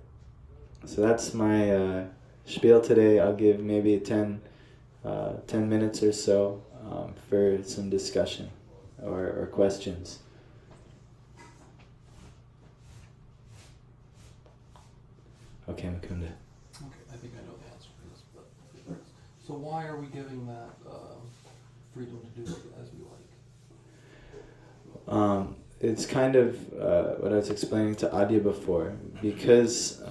So that's my spiel today. I'll give maybe 10 minutes or so for some discussion or questions. Okay, Mukunda. Okay, I think I know the answer for this, but so why are we giving that freedom to do as we like? It's kind of what I was explaining to Adya before, because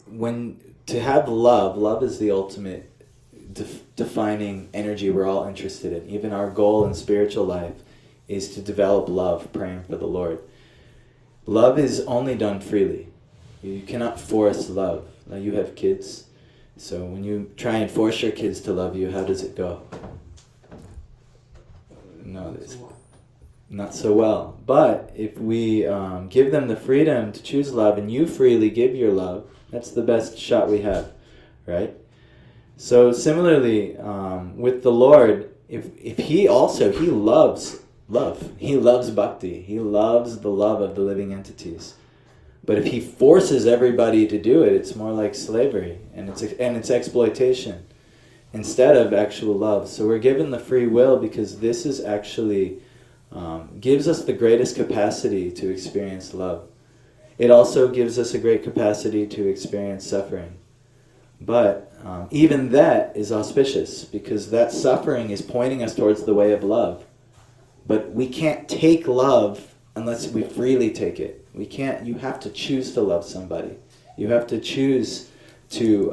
when to have love is the ultimate defining energy we're all interested in. Even our goal in spiritual life is to develop love, praying for the Lord. Love is only done freely. You cannot force love. Now you have kids, so when you try and force your kids to love you, how does it go? No, it's not so well. But if we give them the freedom to choose love, and you freely give your love, that's the best shot we have, right? So similarly, with the Lord, if He loves love, He loves bhakti, He loves the love of the living entities. But if He forces everybody to do it, it's more like slavery, and it's exploitation instead of actual love. So we're given the free will because this is actually gives us the greatest capacity to experience love. It also gives us a great capacity to experience suffering. But even that is auspicious because that suffering is pointing us towards the way of love. But we can't take love unless we freely take it. We can't. You have to choose to love somebody. You have to choose to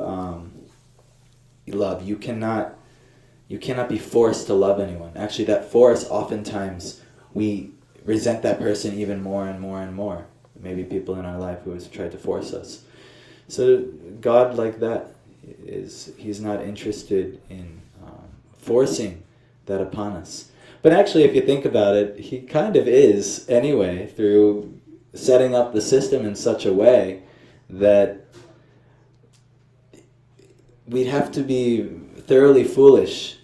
love. You cannot be forced to love anyone. Actually, that force, oftentimes we resent that person even more and more and more. Maybe people in our life who have tried to force us. So God, like that, He's not interested in forcing that upon us. But actually, if you think about it, He kind of is anyway, through setting up the system in such a way that we'd have to be thoroughly foolish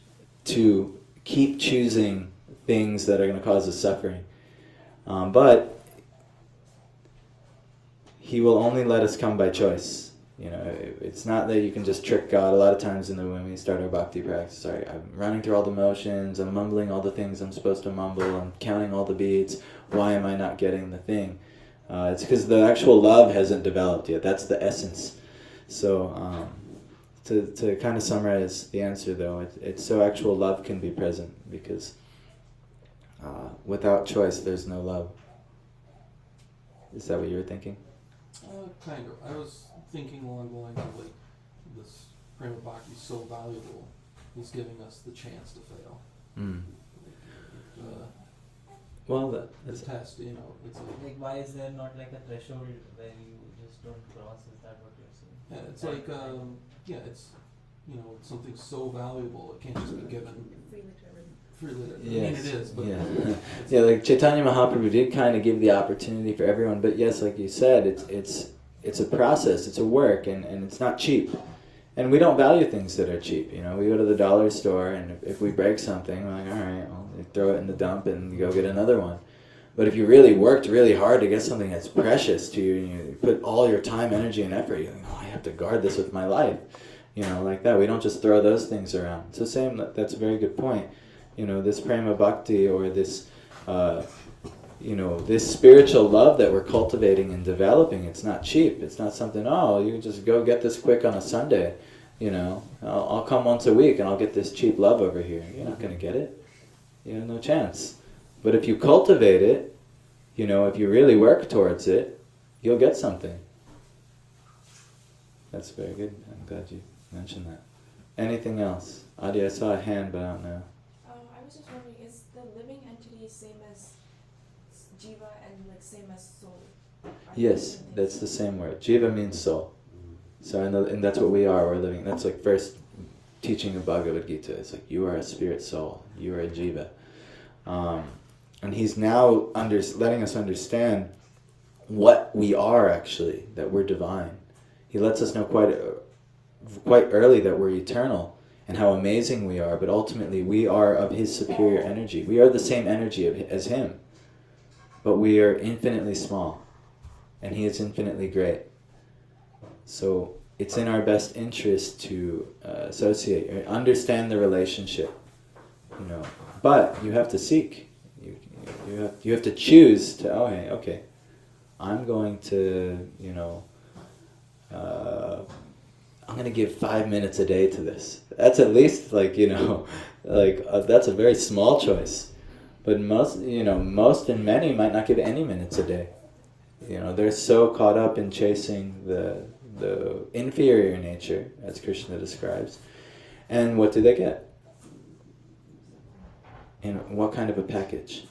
to keep choosing things that are going to cause us suffering. But He will only let us come by choice. You know, it's not that you can just trick God. A lot of times when we start our bhakti practice, I'm running through all the motions, I'm mumbling all the things I'm supposed to mumble, I'm counting all the beads, why am I not getting the thing? It's because the actual love hasn't developed yet. That's the essence. So to kind of summarize the answer though, it's so actual love can be present, because without choice there's no love. Is that what you were thinking? Kind of. I was thinking along the lines of like this prema bhakti is so valuable, He's giving us the chance to fail. Mm. Well, that's the test, you know. It's like, why is there not like a threshold where you just don't cross? Is that what you're saying? yeah, it's like it's something so valuable it can't just be given freely. I mean, it is, but yeah, like Chaitanya Mahaprabhu did kind of give the opportunity for everyone, but yes, like you said, it's a process, it's a work, and it's not cheap. And we don't value things that are cheap. You know, we go to the dollar store, and if we break something, we're like, all right, well, you throw it in the dump and you go get another one. But if you really worked really hard to get something that's precious to you, and you put all your time, energy, and effort, you think, oh, I have to guard this with my life. You know, like that. We don't just throw those things around. So that's a very good point. You know, this prema bhakti, or this, this spiritual love that we're cultivating and developing, it's not cheap. It's not something, you can just go get this quick on a Sunday. You know, I'll come once a week and I'll get this cheap love over here. You're not going to get it. You have no chance. But if you cultivate it, you know, if you really work towards it, you'll get something. That's very good. I'm glad you mentioned that. Anything else? Adi, I saw a hand, but I don't know. I was just wondering, is the living entity same as jiva and like same as soul? Yes, that's the same word. Jiva means soul. So, and that's what we are. We're living. That's like first teaching of Bhagavad Gita. It's like you are a spirit soul. You are a jiva. And he's now letting us understand what we are actually, that we're divine. He lets us know quite early that we're eternal and how amazing we are, but ultimately we are of his superior energy. We are the same energy as him, but we are infinitely small, and he is infinitely great. So it's in our best interest to associate or understand the relationship, But you have to seek. You have to choose to. Okay. I'm going to I'm going to give 5 minutes a day to this. That's at least that's a very small choice. But most and many might not give any minutes a day. They're so caught up in chasing the inferior nature, as Krishna describes. And what do they get? And what kind of a package?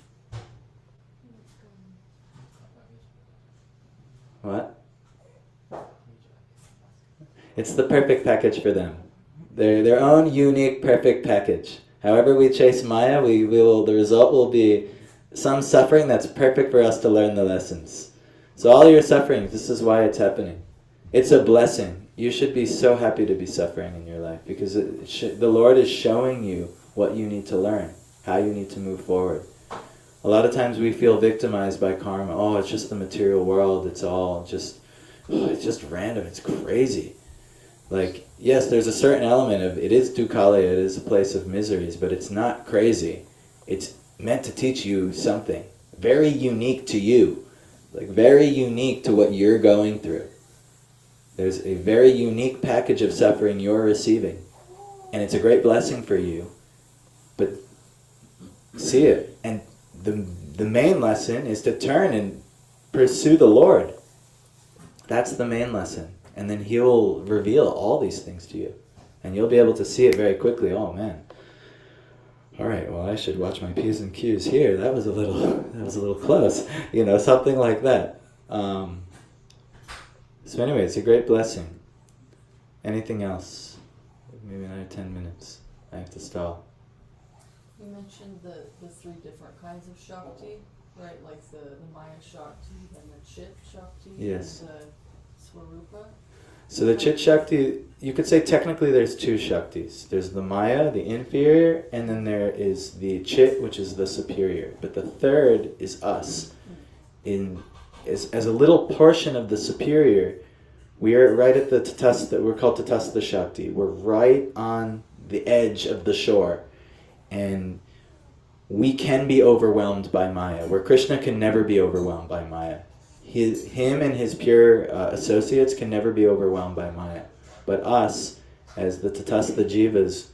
What? It's the perfect package for them. Their own unique perfect package. However we chase Maya, the result will be some suffering that's perfect for us to learn the lessons. So all your sufferings, this is why it's happening. It's a blessing. You should be so happy to be suffering in your life because the Lord is showing you what you need to learn, how you need to move forward. A lot of times we feel victimized by karma. Oh, it's just the material world. It's just random. It's crazy. Yes, there's a certain element of, it is Dukkalaya, it is a place of miseries, but it's not crazy. It's meant to teach you something very unique to you, very unique to what you're going through. There's a very unique package of suffering you're receiving, and it's a great blessing for you, but see it. And the main lesson is to turn and pursue the Lord. That's the main lesson. And then he'll reveal all these things to you. And you'll be able to see it very quickly. Oh, man. All right, well, I should watch my P's and Q's here. That was a little close. Something like that. So anyway, it's a great blessing. Anything else? Maybe another 10 minutes. I have to stall. You mentioned the three different kinds of Shakti, right? Like the Maya Shakti and the Chit Shakti. Yes. And the Swarupa. So the Chit Shakti, you could say technically there's two Shaktis. There's the Maya, the inferior, and then there is the Chit, which is the superior. But the third is us. As a little portion of the superior, we are right at the Tatastha, we're called Tatastha Shakti. We're right on the edge of the shore. And we can be overwhelmed by Maya, where Krishna can never be overwhelmed by Maya. Him and his pure associates can never be overwhelmed by Maya. But us, as the Tatastha Jivas,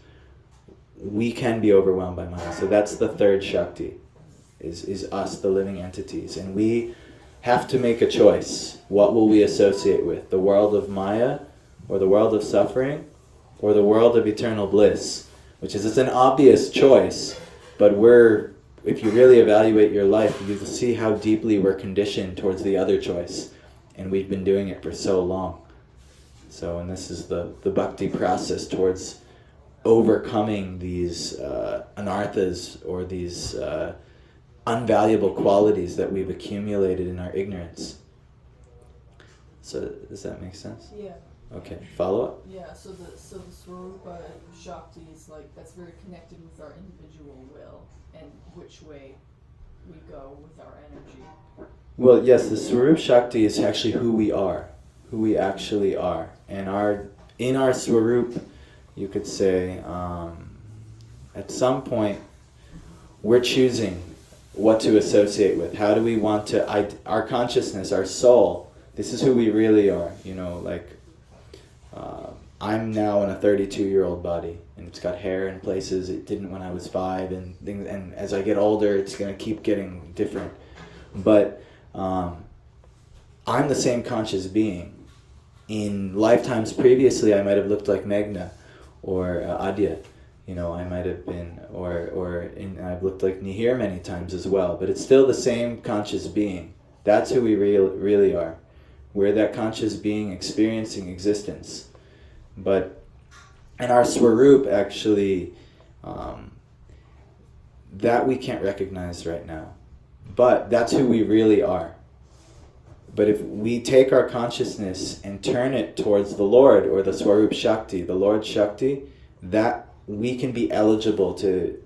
we can be overwhelmed by Maya. So that's the third Shakti, is us, the living entities. And we have to make a choice. What will we associate with? The world of Maya, or the world of suffering, or the world of eternal bliss? It's an obvious choice, but if you really evaluate your life, you'll see how deeply we're conditioned towards the other choice. And we've been doing it for so long. And this is the bhakti process towards overcoming these anarthas, or these unvaluable qualities that we've accumulated in our ignorance. So does that make sense? Yeah. Okay, follow up? Yeah, so the Swarupa Shakti is that's very connected with our individual will and which way we go with our energy. Well, yes, the Swarup Shakti is actually who we are, who we actually are. And in our Swarup, you could say, at some point, we're choosing what to associate with. How do we want to, our consciousness, our soul, this is who we really are, I'm now in a 32-year-old body, and it's got hair in places it didn't when I was 5, and things. And as I get older, it's going to keep getting different. But I'm the same conscious being. In lifetimes previously, I might have looked like Meghna or Adya. I might have been, I've looked like Nihir many times as well. But it's still the same conscious being. That's who we really are. We're that conscious being experiencing existence. But in our Swarup, actually, that we can't recognize right now. But that's who we really are. But if we take our consciousness and turn it towards the Lord, or the Swarup Shakti, the Lord Shakti, that we can be eligible to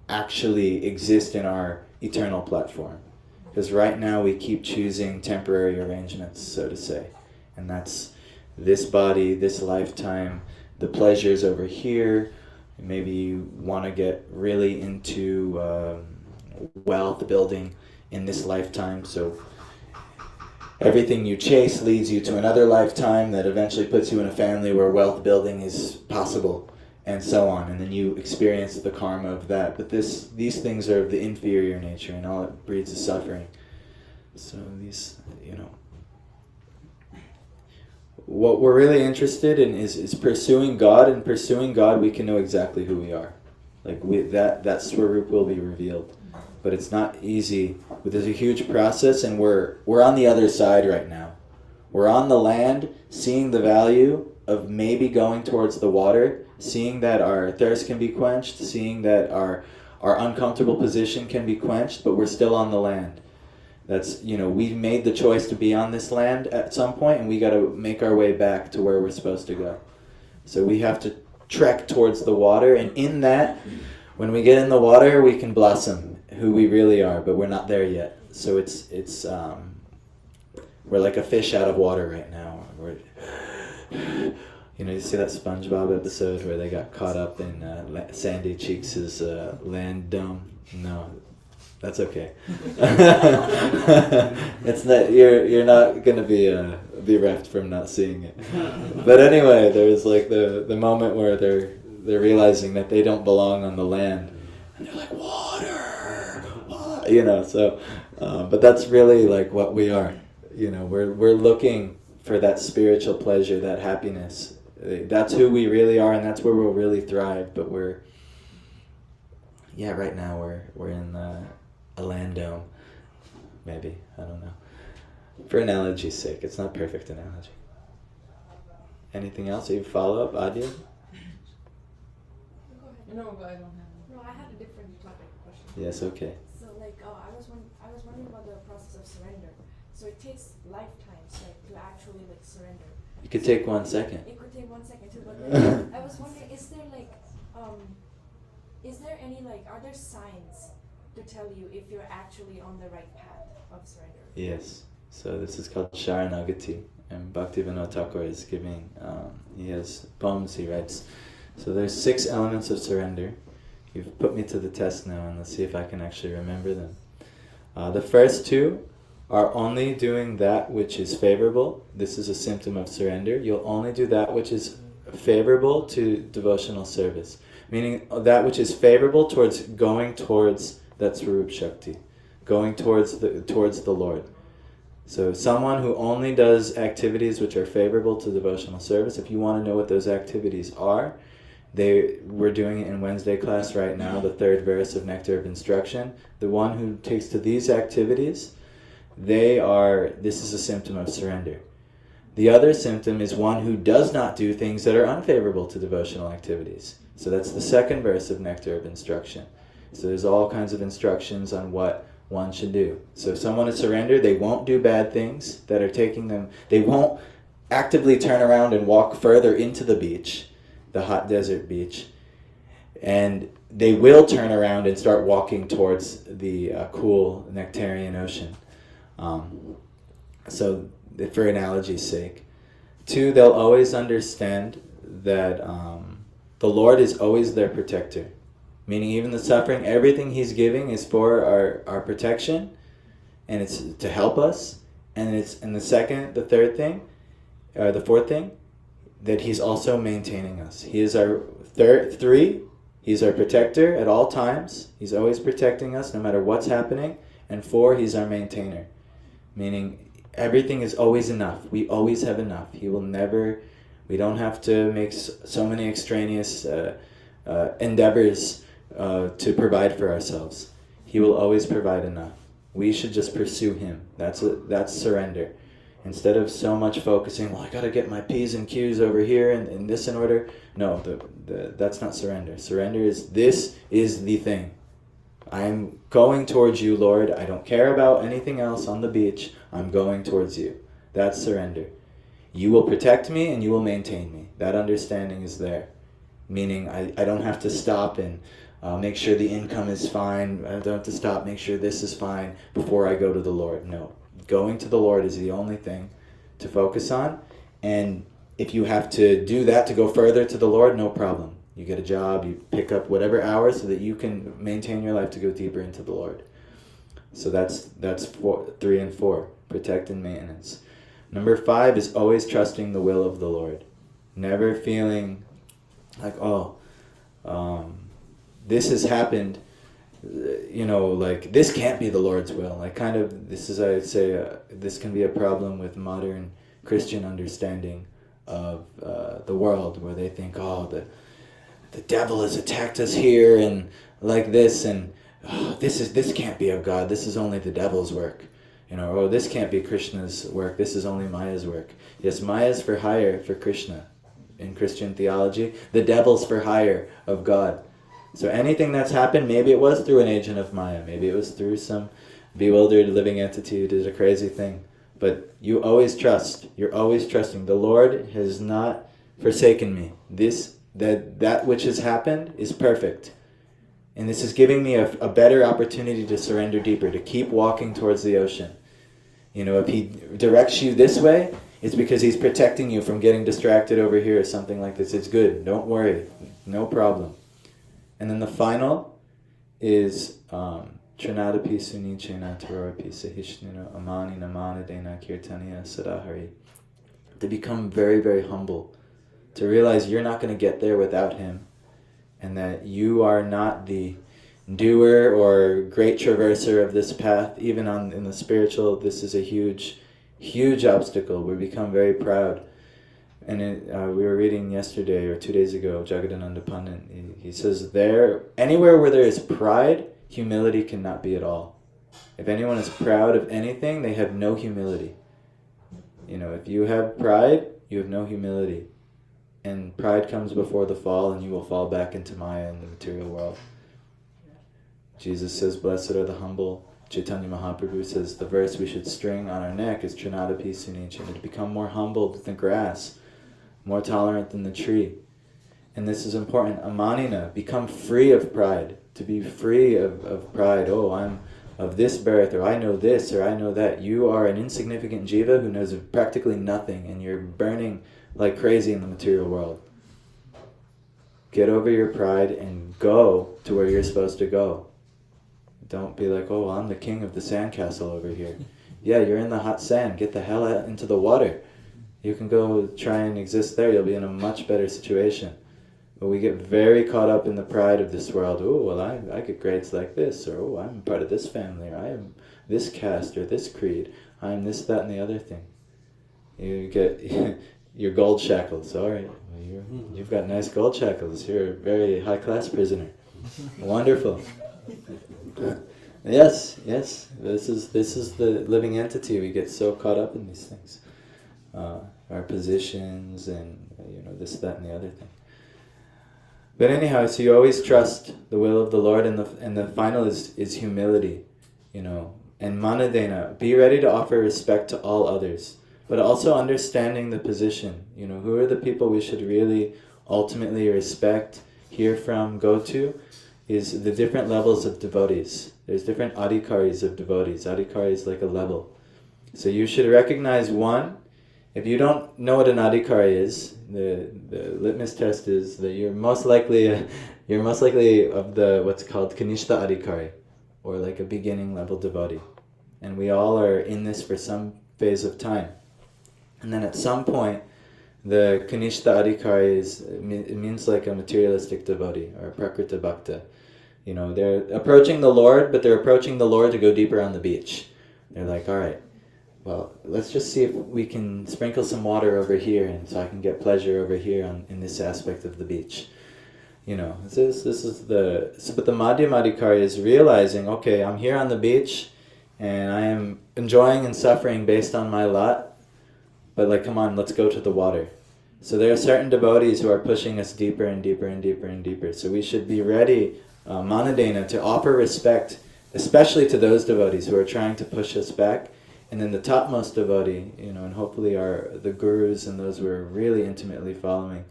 actually exist in our eternal platform. Because right now we keep choosing temporary arrangements, so to say. And that's this body, this lifetime, the pleasures over here. Maybe you want to get really into wealth building in this lifetime, so everything you chase leads you to another lifetime that eventually puts you in a family where wealth building is possible, and so on. And then you experience the karma of that. But these things are of the inferior nature, and all it breeds is suffering. So these, what we're really interested in is pursuing God, and pursuing God we can know exactly who we are. Like that Swarup will be revealed. But it's not easy. There's a huge process, and we're on the other side right now. We're on the land, seeing the value of maybe going towards the water, seeing that our thirst can be quenched, seeing that our uncomfortable position can be quenched, but we're still on the land. That's, we made the choice to be on this land at some point, and we got to make our way back to where we're supposed to go. So we have to trek towards the water, and in that, when we get in the water, we can blossom who we really are, but we're not there yet. So it's we're like a fish out of water right now. You see that SpongeBob episode where they got caught up in Sandy Cheeks' land dome? No, that's okay. It's not, you're not gonna be bereft from not seeing it. But anyway, there's like the moment where they're realizing that they don't belong on the land, and they're like, water. So, but that's really like what we are. We're looking for that spiritual pleasure, that happiness. That's who we really are, and that's where we'll really thrive. But right now we're in a land dome, maybe, I don't know. For analogy's sake, it's not perfect analogy. Anything else? You follow up, Adya? Go ahead. No, but I don't have No, I had a different topic question. Yes, okay. So I was wondering about the process of surrender. So it takes lifetimes, to actually surrender. You could take 1 second. It could take 1 second too, but I was wondering, is there any are there signs to tell you if you're actually on the right path of surrender? Yes. So this is called Sharanagati, and Bhaktivinoda Thakur is giving. He has poems he writes. So there's 6 elements of surrender. You've put me to the test now, and let's see if I can actually remember them. The first 2 are only doing that which is favorable. This is a symptom of surrender. You'll only do that which is favorable to devotional service. Meaning that which is favorable towards going towards that Swarup Shakti. Going towards the Lord. So someone who only does activities which are favorable to devotional service, if you want to know what those activities are, we're doing it in Wednesday class right now, the 3rd verse of Nectar of Instruction. The one who takes to these activities, this is a symptom of surrender. The other symptom is one who does not do things that are unfavorable to devotional activities. So that's the 2nd verse of Nectar of Instruction. So there's all kinds of instructions on what one should do. So if someone is surrendered, they won't do bad things that are taking them, they won't actively turn around and walk further into the beach, the hot desert beach, and they will turn around and start walking towards the cool nectarian ocean. So for analogy's sake. 2, they'll always understand that the Lord is always their protector. Meaning even the suffering, everything He's giving is for our protection, and it's to help us. And the 4th thing, that He's also maintaining us. He is our 3, He's our protector at all times. He's always protecting us no matter what's happening. And 4, He's our maintainer. Meaning everything is always enough. We always have enough. He will never, we don't have to make so many extraneous endeavors to provide for ourselves. He will always provide enough. We should just pursue Him. That's surrender. Instead of so much focusing, I got to get my P's and Q's over here and this in order. No, that's not surrender. Surrender is, this is the thing. I'm going towards you, Lord. I don't care about anything else on the beach. I'm going towards you. That's surrender. You will protect me and you will maintain me. That understanding is there. Meaning I don't have to stop and make sure the income is fine. I don't have to stop, make sure this is fine before I go to the Lord. No. Going to the Lord is the only thing to focus on. And if you have to do that to go further to the Lord, no problem. You get a job, you pick up whatever hours so that you can maintain your life to go deeper into the Lord. So that's 3 and 4, protect and maintenance. Number 5 is always trusting the will of the Lord. Never feeling like, this has happened, like this can't be the Lord's will. Like kind of, this is, I would say, this can be a problem with modern Christian understanding of the world, where they think, the devil has attacked us here and like this, and this can't be of God. This is only the devil's work. This can't be Krishna's work. This is only Maya's work. Yes, Maya's for hire for Krishna in Christian theology. The devil's for hire of God. So anything that's happened, maybe it was through an agent of Maya. Maybe it was through some bewildered living entity who did a crazy thing. But you always trust. You're always trusting. The Lord has not forsaken me. That which has happened is perfect. And this is giving me a better opportunity to surrender deeper, to keep walking towards the ocean. If he directs you this way, it's because he's protecting you from getting distracted over here or something like this. It's good. Don't worry. No problem. And then the final is Trinadapi Sunichena Tarorapi Sahishnina Amani Namanadena Kirtaniya Sadahari. To become very, very humble. To realize you're not going to get there without him. And that you are not the doer or great traverser of this path. Even in the spiritual, this is a huge, huge obstacle. We become very proud. And we were reading yesterday or 2 days ago, Jagadananda Pandit. He says anywhere where there is pride, humility cannot be at all. If anyone is proud of anything, they have no humility. If you have pride, you have no humility. And pride comes before the fall, and you will fall back into Maya in the material world. Jesus says, blessed are the humble. Chaitanya Mahaprabhu says the verse we should string on our neck is Trinadapi Sunichena, to become more humble than the grass, more tolerant than the tree. And this is important. Amanina, become free of pride. To be free of pride. I'm of this birth, or I know this, or I know that. You are an insignificant jiva who knows practically nothing, and you're burning like crazy in the material world. Get over your pride and go to where you're supposed to go. Don't be like, I'm the king of the sandcastle over here. Yeah, you're in the hot sand. Get the hell out into the water. You can go try and exist there. You'll be in a much better situation. But we get very caught up in the pride of this world. I get grades like this, or I'm part of this family, or I am this caste or this creed. I am this, that, and the other thing. You get your gold shackles. All right, you've got nice gold shackles. You're a very high-class prisoner. Wonderful. Yes. This is the living entity. We get so caught up in these things, our positions, and this, that, and the other thing. But anyhow, so you always trust the will of the Lord, and the final is humility, and manadena. Be ready to offer respect to all others, but also understanding the position. Who are the people we should really ultimately respect, hear from, go to, is the different levels of devotees. There's different adhikaris of devotees. Adhikari is like a level. So you should recognize one. If you don't know what an adhikari is, the litmus test is that you're most likely of the what's called kanishta adhikari, or like a beginning level devotee. And we all are in this for some phase of time. And then at some point, the kanishta adhikari it means like a materialistic devotee, or a prakrita bhakta. They're approaching the Lord, but they're approaching the Lord to go deeper on the beach. They're like, all right, well, let's just see if we can sprinkle some water over here, and so I can get pleasure over here in this aspect of the beach. This is but the Madhyamadikari is realizing, okay, I'm here on the beach, and I am enjoying and suffering based on my lot, but come on, let's go to the water. So there are certain devotees who are pushing us deeper and deeper and deeper and deeper. So we should be ready manadena, to offer respect, especially to those devotees who are trying to push us back. And then the topmost devotee, and hopefully are the gurus and those who are really intimately following,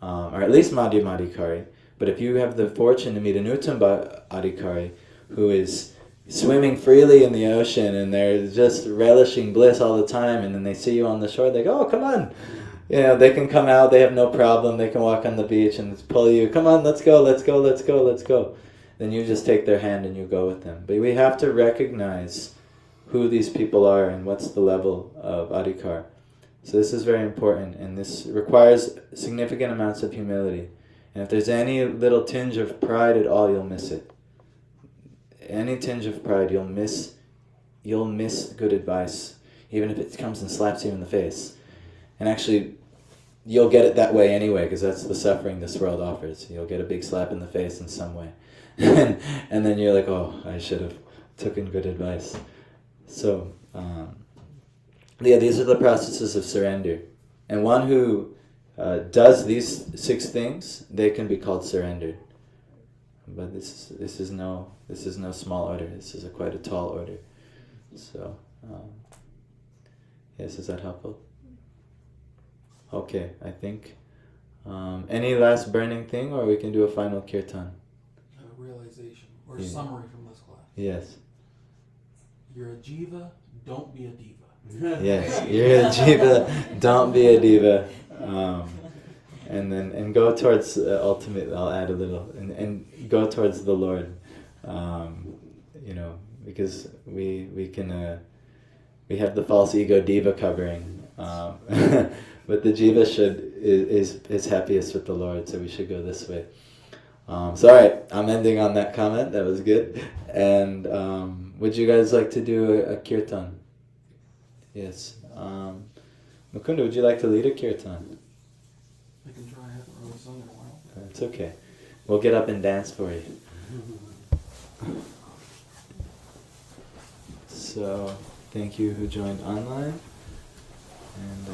or at least Madhyama Adhikari. But if you have the fortune to meet an Uttama Adhikari who is swimming freely in the ocean and they're just relishing bliss all the time, and then they see you on the shore, they go, oh, come on. They can come out, they have no problem, they can walk on the beach and pull you, come on, let's go, let's go, let's go, let's go. Then you just take their hand and you go with them. But we have to recognize who these people are and what's the level of adhikar. So this is very important, and this requires significant amounts of humility. And if there's any little tinge of pride at all, you'll miss it. Any tinge of pride, you'll miss good advice, even if it comes and slaps you in the face. And actually, you'll get it that way anyway, because that's the suffering this world offers. You'll get a big slap in the face in some way. And then you're like, oh, I should have taken good advice. So, these are the processes of surrender. And one who does these 6 things, they can be called surrendered. But this is no small order. This is quite a tall order. So, yes, is that helpful? Okay, I think. Any last burning thing, or we can do a final kirtan? A realization or Yeah. summary from this class. Yes. You're a jiva, don't be a diva. Yes, you're a jiva, don't be a diva. And go towards ultimate, I'll add a little, and go towards the Lord. Because we can, we have the false ego diva covering. But the jiva is happiest with the Lord, so we should go this way. So alright, I'm ending on that comment, that was good. And would you guys like to do a kirtan? Yes. Mukunda, would you like to lead a kirtan? I can try, I haven't really sung in a while. It's okay. We'll get up and dance for you. So, thank you who joined online. And